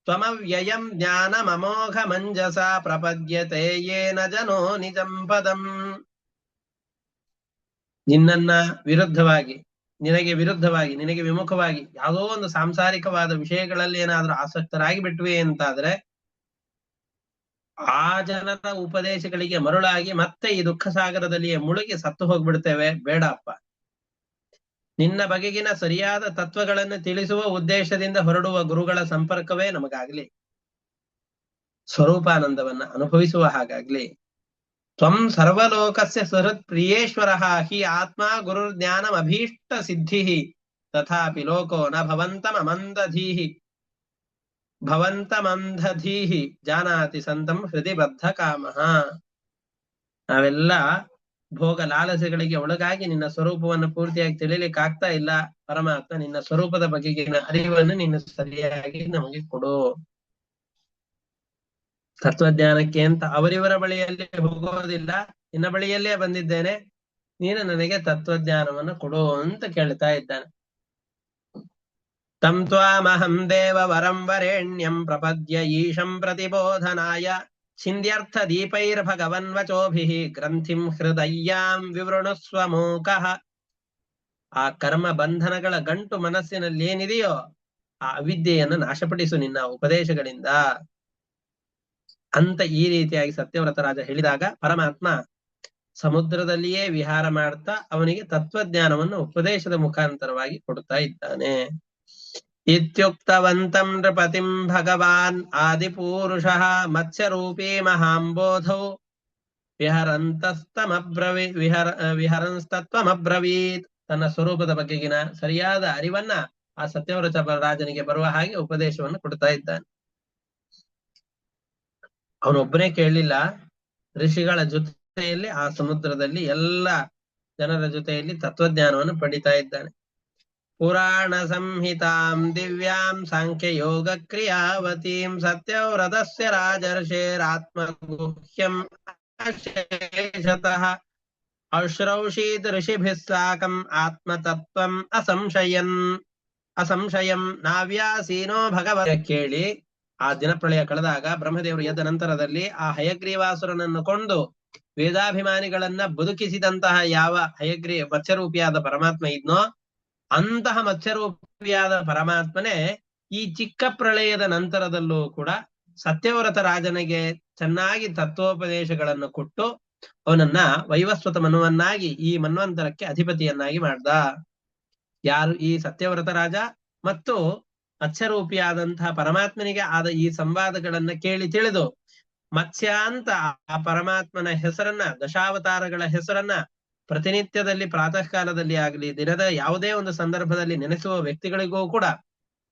ತ್ವಮವ್ಯಯಂ ಜ್ಞಾನಮಮೋಘ ಮಂಜಸ ಪ್ರಪದ್ಯತೆ ಯೇನ ಜನೋ ನಿಜಂ ಪದಂ. ನಿನ್ನನ್ನ ವಿರುದ್ಧವಾಗಿ, ನಿನಗೆ ವಿರುದ್ಧವಾಗಿ, ನಿನಗೆ ವಿಮುಖವಾಗಿ ಯಾವುದೋ ಒಂದು ಸಾಂಸಾರಿಕವಾದ ವಿಷಯಗಳಲ್ಲಿ ಏನಾದ್ರೂ ಆಸಕ್ತರಾಗಿ ಬಿಟ್ವಿ ಅಂತಾದ್ರೆ ಆ ಜನರ ಉಪದೇಶಗಳಿಗೆ ಮರುಳಾಗಿ ಮತ್ತೆ ಈ ದುಃಖ ಸಾಗರದಲ್ಲಿಯೇ ಮುಳುಗಿ ಸತ್ತು ಹೋಗ್ಬಿಡ್ತೇವೆ. ಬೇಡಪ್ಪ, ನಿನ್ನ ಬಗೆಗಿನ ಸರಿಯಾದ ತತ್ವಗಳನ್ನು ತಿಳಿಸುವ ಉದ್ದೇಶದಿಂದ ಹೊರಡುವ ಗುರುಗಳ ಸಂಪರ್ಕವೇ ನಮಗಾಗ್ಲಿ, ಸ್ವರೂಪಾನಂದವನ್ನ ಅನುಭವಿಸುವ ಹಾಗಾಗ್ಲಿ. ತ್ವಂ ಸರ್ವಲೋಕಸ್ಯ ಸುಹೃತ್ ಪ್ರಿಯೇಶ್ವರ ಹಿ ಆತ್ಮ ಗುರುರ್ಜ್ಞಾನಂ ಅಭೀಷ್ಟ ಸಿದ್ಧಿ ತಥಾಪಿ ಲೋಕೋ ನ ಭವಂತಮಂಧಧೀಹಿ ಜಾನಾತಿ ಸಂತಂ ಹೃದಯ ಬದ್ಧ ಕಾಮಃ. ನಾವೆಲ್ಲ ಭೋಗ ಲಾಲಸೆಗಳಿಗೆ ಒಳಗಾಗಿ ನಿನ್ನ ಸ್ವರೂಪವನ್ನು ಪೂರ್ತಿಯಾಗಿ ತಿಳಿಲಿಕ್ಕೆ ಆಗ್ತಾ ಇಲ್ಲ. ಪರಮಾತ್ಮ, ನಿನ್ನ ಸ್ವರೂಪದ ಬಗೆಗಿನ ಅರಿವನ್ನು ನಿನ್ನ ಸರಿಯಾಗಿ ನಮಗೆ ಕೊಡು. ತತ್ವಜ್ಞಾನಕ್ಕೆ ಅಂತ ಅವರಿವರ ಬಳಿಯಲ್ಲಿ ಹೋಗೋದಿಲ್ಲ, ನಿನ್ನ ಬಳಿಯಲ್ಲೇ ಬಂದಿದ್ದೇನೆ, ನೀನು ನನಗೆ ತತ್ವಜ್ಞಾನವನ್ನು ಕೊಡು ಅಂತ ಕೇಳ್ತಾ ಇದ್ದಾನೆ. ತಂ ತ್ವಾಮಹಂ ದೇವ ವರಂ ವರೇಣ್ಯಂ ಪ್ರಪದ್ಯ ಈಶಂ ಪ್ರತಿಬೋಧನಾಯ ಚಿಂದ್ಯರ್ಥ ದೀಪೈರ್ಭಗವನ್ ವಚೋಭಿಃ ಗ್ರಂಥಿಂ ಹೃದಯ್ಯಾಂ ವಿವೃಣುಸ್ವ ಮೂಕಃ. ಆ ಕರ್ಮ ಬಂಧನಗಳ ಗಂಟು ಮನಸ್ಸಿನಲ್ಲಿ ಏನಿದೆಯೋ ಆ ಅವಿದ್ಯೆಯನ್ನು ನಾಶಪಡಿಸು ನಿನ್ನ ಉಪದೇಶಗಳಿಂದ ಅಂತ ಈ ರೀತಿಯಾಗಿ ಸತ್ಯವ್ರತ ರಾಜ ಹೇಳಿದಾಗ ಪರಮಾತ್ಮ ಸಮುದ್ರದಲ್ಲಿಯೇ ವಿಹಾರ ಮಾಡ್ತಾ ಅವನಿಗೆ ತತ್ವಜ್ಞಾನವನ್ನು ಉಪದೇಶದ ಮುಖಾಂತರವಾಗಿ ಕೊಡ್ತಾ ಇದ್ದಾನೆ. ಇತ್ಯುಕ್ತವಂತಂ ನೃಪತಿಂ ಭಗವಾನ್ ಆದಿಪೂರುಷಃ ಮತ್ಸ್ಯರೂಪೀ ಮಹಾಂಬೋಧೌ ವಿಹರಂಸ್ತತ್ವಮಬ್ರವೀತ್. ತನ್ನ ಸ್ವರೂಪದ ಬಗೆಗಿನ ಸರಿಯಾದ ಅರಿವನ್ನ ಆ ಸತ್ಯವ್ರತ ರಾಜನಿಗೆ ಬರುವ ಹಾಗೆ ಉಪದೇಶವನ್ನು ಕೊಡ್ತಾ ಇದ್ದಾನೆ. ಅವನೊಬ್ಬನೇ ಕೇಳಲಿಲ್ಲ, ಋಷಿಗಳ ಜೊತೆಯಲ್ಲಿ ಆ ಸಮುದ್ರದಲ್ಲಿ ಎಲ್ಲ ಜನರ ಜೊತೆಯಲ್ಲಿ ತತ್ವಜ್ಞಾನವನ್ನು ಪಡಿತಾ ಇದ್ದಾನೆ. ಪುರಾಣ ಸಂಹಿತಾಂ ದಿವ್ಯಾಂ ಸಾಂಖ್ಯ ಯೋಗ ಕ್ರಿಯಾವತೀಂ ಸತ್ಯವ್ರತಸ್ಯ ರಾಜರ್ಷೇರಾತ್ಮಗುಹ್ಯಂ ಅಶೇಷತಃ ಅಶ್ರೌಷೀತ್ ಋಷಿಭಿಃ ಸಾಕಂ ಆತ್ಮತತ್ವಂ ಅಸಂಶಯಂ ನಾವ್ಯಾಸೀನೋ ಭಗವತ್. ಕೇಳಿ ಆ ದಿನಪ್ರಳಯ ಕಳೆದಾಗ ಬ್ರಹ್ಮದೇವರು ಎದ್ದ ನಂತರದಲ್ಲಿ ಆ ಹಯಗ್ರೀವಾಸುರನನ್ನು ಕೊಂದು ವೇದಾಭಿಮಾನಿಗಳನ್ನ ಬದುಕಿಸಿದಂತಹ ಯಾವ ಮತ್ಸ್ಯರೂಪಿಯಾದ ಪರಮಾತ್ಮ ಇದ್ನೋ ಅಂತಹ ಮತ್ಸ್ಯರೂಪಿಯಾದ ಪರಮಾತ್ಮನೇ ಈ ಚಿಕ್ಕ ಪ್ರಳಯದ ನಂತರದಲ್ಲೂ ಕೂಡ ಸತ್ಯವ್ರತ ರಾಜನಿಗೆ ಚೆನ್ನಾಗಿ ತತ್ವೋಪದೇಶಗಳನ್ನು ಕೊಟ್ಟು ಅವನನ್ನ ವೈವಸ್ವತ ಮನುವನ್ನಾಗಿ ಈ ಮನ್ವಂತರಕ್ಕೆ ಅಧಿಪತಿಯನ್ನಾಗಿ ಮಾಡ್ದ. ಯಾರು? ಈ ಸತ್ಯವ್ರತ ರಾಜ ಮತ್ತು ಮತ್ಸ್ಯರೂಪಿಯಾದಂತಹ ಪರಮಾತ್ಮನಿಗೆ ಆದ ಈ ಸಂವಾದಗಳನ್ನ ಕೇಳಿ ತಿಳಿದು ಮತ್ಸ್ಯ ಅಂತ ಆ ಪರಮಾತ್ಮನ ಹೆಸರನ್ನ, ದಶಾವತಾರಗಳ ಹೆಸರನ್ನ ಪ್ರತಿನಿತ್ಯದಲ್ಲಿ ಪ್ರಾತಃ ಕಾಲದಲ್ಲಿ ಆಗಲಿ ದಿನದ ಯಾವುದೇ ಒಂದು ಸಂದರ್ಭದಲ್ಲಿ ನೆನೆಸುವ ವ್ಯಕ್ತಿಗಳಿಗೂ ಕೂಡ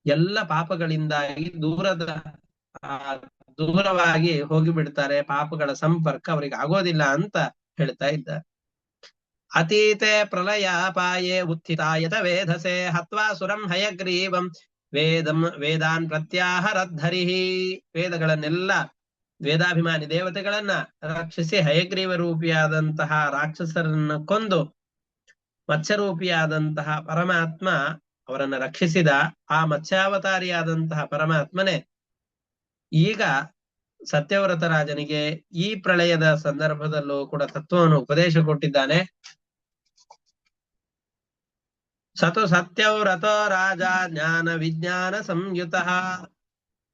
ಎಲ್ಲ ಪಾಪಗಳಿಂದಾಗಿ ದೂರವಾಗಿ ಹೋಗಿಬಿಡ್ತಾರೆ, ಪಾಪಗಳ ಸಂಪರ್ಕ ಅವರಿಗೆ ಆಗೋದಿಲ್ಲ ಅಂತ ಹೇಳ್ತಾ ಇದ್ದಾರೆ. ಅತೀತೆ ಪ್ರಳಯಾಪಾಯೇ ಉತ್ಥಿತಾಯತ ವೇಧಸೆ ಹತ್ವಾ ಸುರಂ ಹಯಗ್ರೀವಂ ವೇದಾನ್ ಪ್ರತ್ಯಾಹರದ್ಧರಿಃ. ವೇದಗಳನ್ನೆಲ್ಲ, ವೇದಾಭಿಮಾನಿ ದೇವತೆಗಳನ್ನ ರಕ್ಷಿಸಿ ಹಯಗ್ರೀವ ರೂಪಿಯಾದಂತಹ ರಾಕ್ಷಸರನ್ನ ಕೊಂದು ಮತ್ಸ್ಯರೂಪಿಯಾದಂತಹ ಪರಮಾತ್ಮ ಅವರನ್ನ ರಕ್ಷಿಸಿದ ಆ ಮತ್ಸ್ಯಾವತಾರಿಯಾದಂತಹ ಪರಮಾತ್ಮನೇ ಈಗ ಸತ್ಯವ್ರತ ರಾಜನಿಗೆ ಈ ಪ್ರಳಯದ ಸಂದರ್ಭದಲ್ಲೂ ಕೂಡ ತತ್ವವನ್ನು ಉಪದೇಶ ಕೊಟ್ಟಿದ್ದಾನೆ. ಸತು ಸತ್ಯವ್ರತೋ ರಾಜ ಜ್ಞಾನ ವಿಜ್ಞಾನ ಸಂಯುತ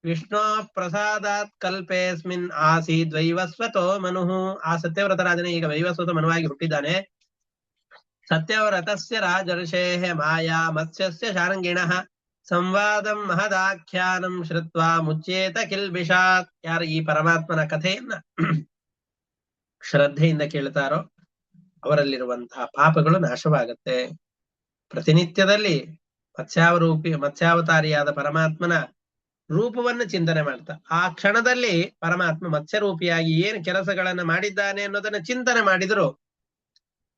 ವಿಷ್ಣು ಪ್ರಸಾದಾತ್ ಕಲ್ಪೇಸ್ಮಿನ್ ಆಸೀದ್ ವೈವಸ್ವತೋ ಮನು. ಆ ಸತ್ಯವ್ರತ ರಾಜನೇ ಈಗ ವೈವಸ್ವತ ಮನುವಾಗಿ ಹುಟ್ಟಿದ್ದಾನೆ. ಸತ್ಯವ್ರತಸ್ಯ ರಾಜರ್ಷೇಃ ಮಾಯಾ ಮತ್ಸ್ಯಸ್ಯ ಶಾರ್ಂಗಿಣಃ ಸಂವಾದಂ ಮಹದಾಖ್ಯಾನಂ ಶ್ರುತ್ವಾ ಮುಚ್ಯೇತ ಕಿಲ್ಬಿಷಾತ್. ಯಾರು ಈ ಪರಮಾತ್ಮನ ಕಥೆಯನ್ನ ಶ್ರದ್ಧೆಯಿಂದ ಕೇಳ್ತಾರೋ ಅವರಲ್ಲಿರುವಂತಹ ಪಾಪಗಳು ನಾಶವಾಗತ್ತೆ. ಪ್ರತಿನಿತ್ಯದಲ್ಲಿ ಮತ್ಸ್ಯಾವತಾರಿಯಾದ ಪರಮಾತ್ಮನ ರೂಪವನ್ನು ಚಿಂತನೆ ಮಾಡ್ತಾ ಆ ಕ್ಷಣದಲ್ಲಿ ಪರಮಾತ್ಮ ಮತ್ಸ್ಯರೂಪಿಯಾಗಿ ಏನು ಕೆಲಸಗಳನ್ನ ಮಾಡಿದ್ದಾನೆ ಅನ್ನೋದನ್ನ ಚಿಂತನೆ ಮಾಡಿದ್ರು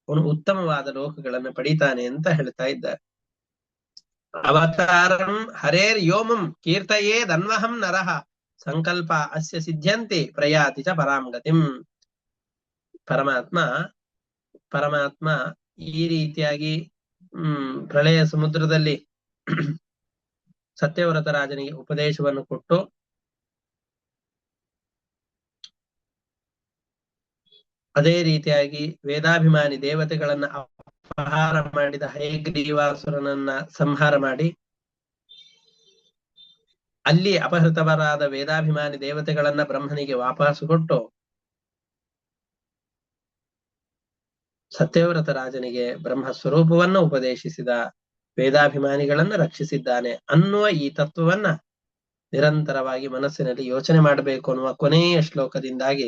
ಅವನು ಉತ್ತಮವಾದ ಲೋಕಗಳನ್ನು ಪಡಿತಾನೆ ಅಂತ ಹೇಳ್ತಾ ಇದ್ದಾರೆ. ಅವತಾರಂ ಹರೇರ್ ಯೋಮಂ ಕೀರ್ತಯೇ ದನ್ವಹಂ ನರಃ ಸಂಕಲ್ಪ ಅಸ್ಯ ಸಿದ್ಧ್ಯಂತಿ ಪ್ರಯಾತಿ ಚ ಪರಾಂಗತಿಂ. ಪರಮಾತ್ಮ ಈ ರೀತಿಯಾಗಿ ಪ್ರಳಯ ಸಮುದ್ರದಲ್ಲಿ ಸತ್ಯವ್ರತ ರಾಜನಿಗೆ ಉಪದೇಶವನ್ನು ಕೊಟ್ಟು ಅದೇ ರೀತಿಯಾಗಿ ವೇದಾಭಿಮಾನಿ ದೇವತೆಗಳನ್ನ ಅಪಹಾರ ಮಾಡಿದ ಹಯಗ್ರೀವಾಸುರನನ್ನ ಸಂಹಾರ ಮಾಡಿ ಅಲ್ಲಿ ಅಪಹೃತವರಾದ ವೇದಾಭಿಮಾನಿ ದೇವತೆಗಳನ್ನ ಬ್ರಹ್ಮನಿಗೆ ವಾಪಸ್ ಕೊಟ್ಟು ಸತ್ಯವ್ರತ ರಾಜನಿಗೆ ಬ್ರಹ್ಮ ಸ್ವರೂಪವನ್ನು ಉಪದೇಶಿಸಿದ, ವೇದಾಭಿಮಾನಿಗಳನ್ನ ರಕ್ಷಿಸಿದ್ದಾನೆ ಅನ್ನುವ ಈ ತತ್ವವನ್ನ ನಿರಂತರವಾಗಿ ಮನಸ್ಸಿನಲ್ಲಿ ಯೋಚನೆ ಮಾಡಬೇಕು ಅನ್ನುವ ಕೊನೆಯ ಶ್ಲೋಕದಿಂದಾಗಿ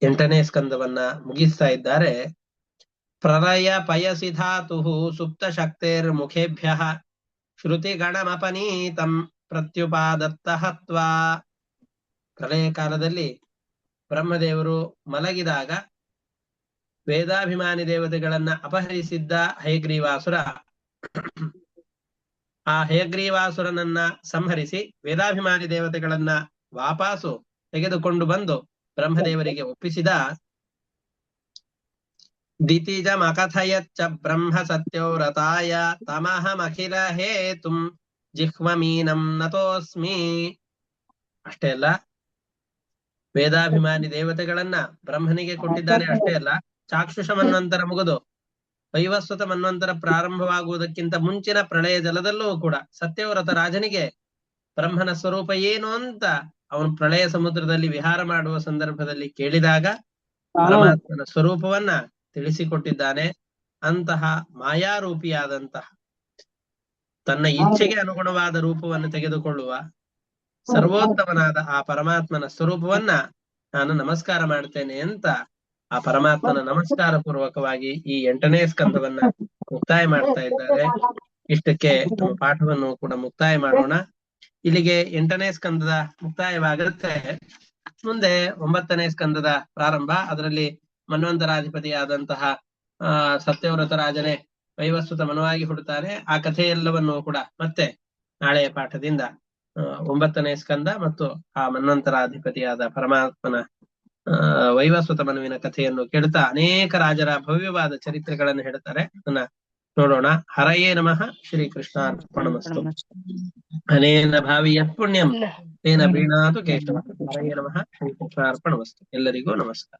8ನೇ ಸ್ಕಂದವನ್ನ ಮುಗಿಸ್ತಾ ಇದ್ದಾರೆ. ಪ್ರಳಯ ಪಯಸಿ ಧಾತುಃ ಸುಪ್ತ ಶಕ್ತಿರ್ ಮುಖೇಭ್ಯಃ ಶ್ರುತಿ ಗಣಮಪನೀತಂ ಪ್ರತ್ಯುಪಾದತ್ತಹತ್ವಾ. ಪ್ರಳಯ ಕಾಲದಲ್ಲಿ ಬ್ರಹ್ಮದೇವರು ಮಲಗಿದಾಗ ವೇದಾಭಿಮಾನಿ ದೇವತೆಗಳನ್ನ ಅಪಹರಿಸಿದ್ದ ಹಯಗ್ರೀವಾಸುರ ಆ ಹಯಗ್ರೀವಾಸುರನನ್ನ ಸಂಹರಿಸಿ ವೇದಾಭಿಮಾನಿ ದೇವತೆಗಳನ್ನ ವಾಪಸ್ಸು ತೆಗೆದುಕೊಂಡು ಬಂದು ಬ್ರಹ್ಮದೇವರಿಗೆ ಒಪ್ಪಿಸಿದ. ದಿತಿಜಮಕಥಯಚ್ಚ ಬ್ರಹ್ಮ ಸತ್ಯವ್ರತಾಯ ತಮಹಮಖಿಲ ಹೇತುಂ ಜಿಹ್ವಮೀನಂ ನತೋಸ್ಮಿ. ಅಷ್ಟೇ ಅಲ್ಲ, ವೇದಾಭಿಮಾನಿ ದೇವತೆಗಳನ್ನ ಬ್ರಹ್ಮನಿಗೆ ಕೊಟ್ಟಿದ್ದಾನೆ. ಅಷ್ಟೇ ಅಲ್ಲ, ಚಾಕ್ಷುಷ ಮನ್ವಂತರ ಮುಗಿದು ವೈವಸ್ವತ ಮನ್ವಂತರ ಪ್ರಾರಂಭವಾಗುವುದಕ್ಕಿಂತ ಮುಂಚಿನ ಪ್ರಳಯ ಜಲದಲ್ಲೂ ಕೂಡ ಸತ್ಯವ್ರತ ರಾಜನಿಗೆ ಬ್ರಹ್ಮನ ಸ್ವರೂಪ ಏನು ಅಂತ ಅವನು ಪ್ರಳಯ ಸಮುದ್ರದಲ್ಲಿ ವಿಹಾರ ಮಾಡುವ ಸಂದರ್ಭದಲ್ಲಿ ಕೇಳಿದಾಗ ಪರಮಾತ್ಮನ ಸ್ವರೂಪವನ್ನ ತಿಳಿಸಿಕೊಟ್ಟಿದ್ದಾನೆ. ಅಂತಹ ಮಾಯಾರೂಪಿಯಾದಂತಹ ತನ್ನ ಇಚ್ಛೆಗೆ ಅನುಗುಣವಾದ ರೂಪವನ್ನು ತೆಗೆದುಕೊಳ್ಳುವ ಸರ್ವೋತ್ತಮನಾದ ಆ ಪರಮಾತ್ಮನ ಸ್ವರೂಪವನ್ನ ನಾನು ನಮಸ್ಕಾರ ಮಾಡ್ತೇನೆ ಅಂತ ಆ ಪರಮಾತ್ಮನ ನಮಸ್ಕಾರ ಪೂರ್ವಕವಾಗಿ ಈ 8ನೇ ಸ್ಕಂದವನ್ನ ಮುಕ್ತಾಯ ಮಾಡ್ತಾ ಇದ್ದಾರೆ. ಇಷ್ಟಕ್ಕೆ ನಮ್ಮ ಪಾಠವನ್ನು ಕೂಡ ಮುಕ್ತಾಯ ಮಾಡೋಣ. ಇಲ್ಲಿಗೆ 8ನೇ ಸ್ಕಂದದ ಮುಕ್ತಾಯವಾಗುತ್ತೆ. ಮುಂದೆ 9ನೇ ಸ್ಕಂದದ ಪ್ರಾರಂಭ. ಅದರಲ್ಲಿ ಮನ್ವಂತರಾಧಿಪತಿಯಾದಂತಹ ಸತ್ಯವ್ರತ ರಾಜನೇ ವೈವಸ್ವತ ಮನುವಾಗಿ ಹುಡುತ್ತಾರೆ. ಆ ಕಥೆಯೆಲ್ಲವನ್ನು ಕೂಡ ಮತ್ತೆ ನಾಳೆಯ ಪಾಠದಿಂದ 9ನೇ ಸ್ಕಂದ ಮತ್ತು ಆ ಮನ್ವಂತರಾಧಿಪತಿಯಾದ ಪರಮಾತ್ಮನ ವೈವಸ್ವತ ಮನುವಿನ ಕಥೆಯನ್ನು ಕೇಳುತ್ತಾ ಅನೇಕ ರಾಜರ ಭವ್ಯವಾದ ಚರಿತ್ರೆಗಳನ್ನು ಹೇಳ್ತಾರೆ. ಅದನ್ನ ನೋಡೋಣ. ಹರಯೇ ನಮಃ. ಶ್ರೀಕೃಷ್ಣಾರ್ಪಣಮಸ್ತು. ಅನೇನ ಭಾವಿಯ ಪುಣ್ಯಂ ತೇನ ಪ್ರೀಣಾತು ಕೇಶವ. ಹರಯೇ ನಮಃ. ಶ್ರೀಕೃಷ್ಣಾರ್ಪಣಮಸ್ತು. ಎಲ್ಲರಿಗೂ ನಮಸ್ಕಾರ.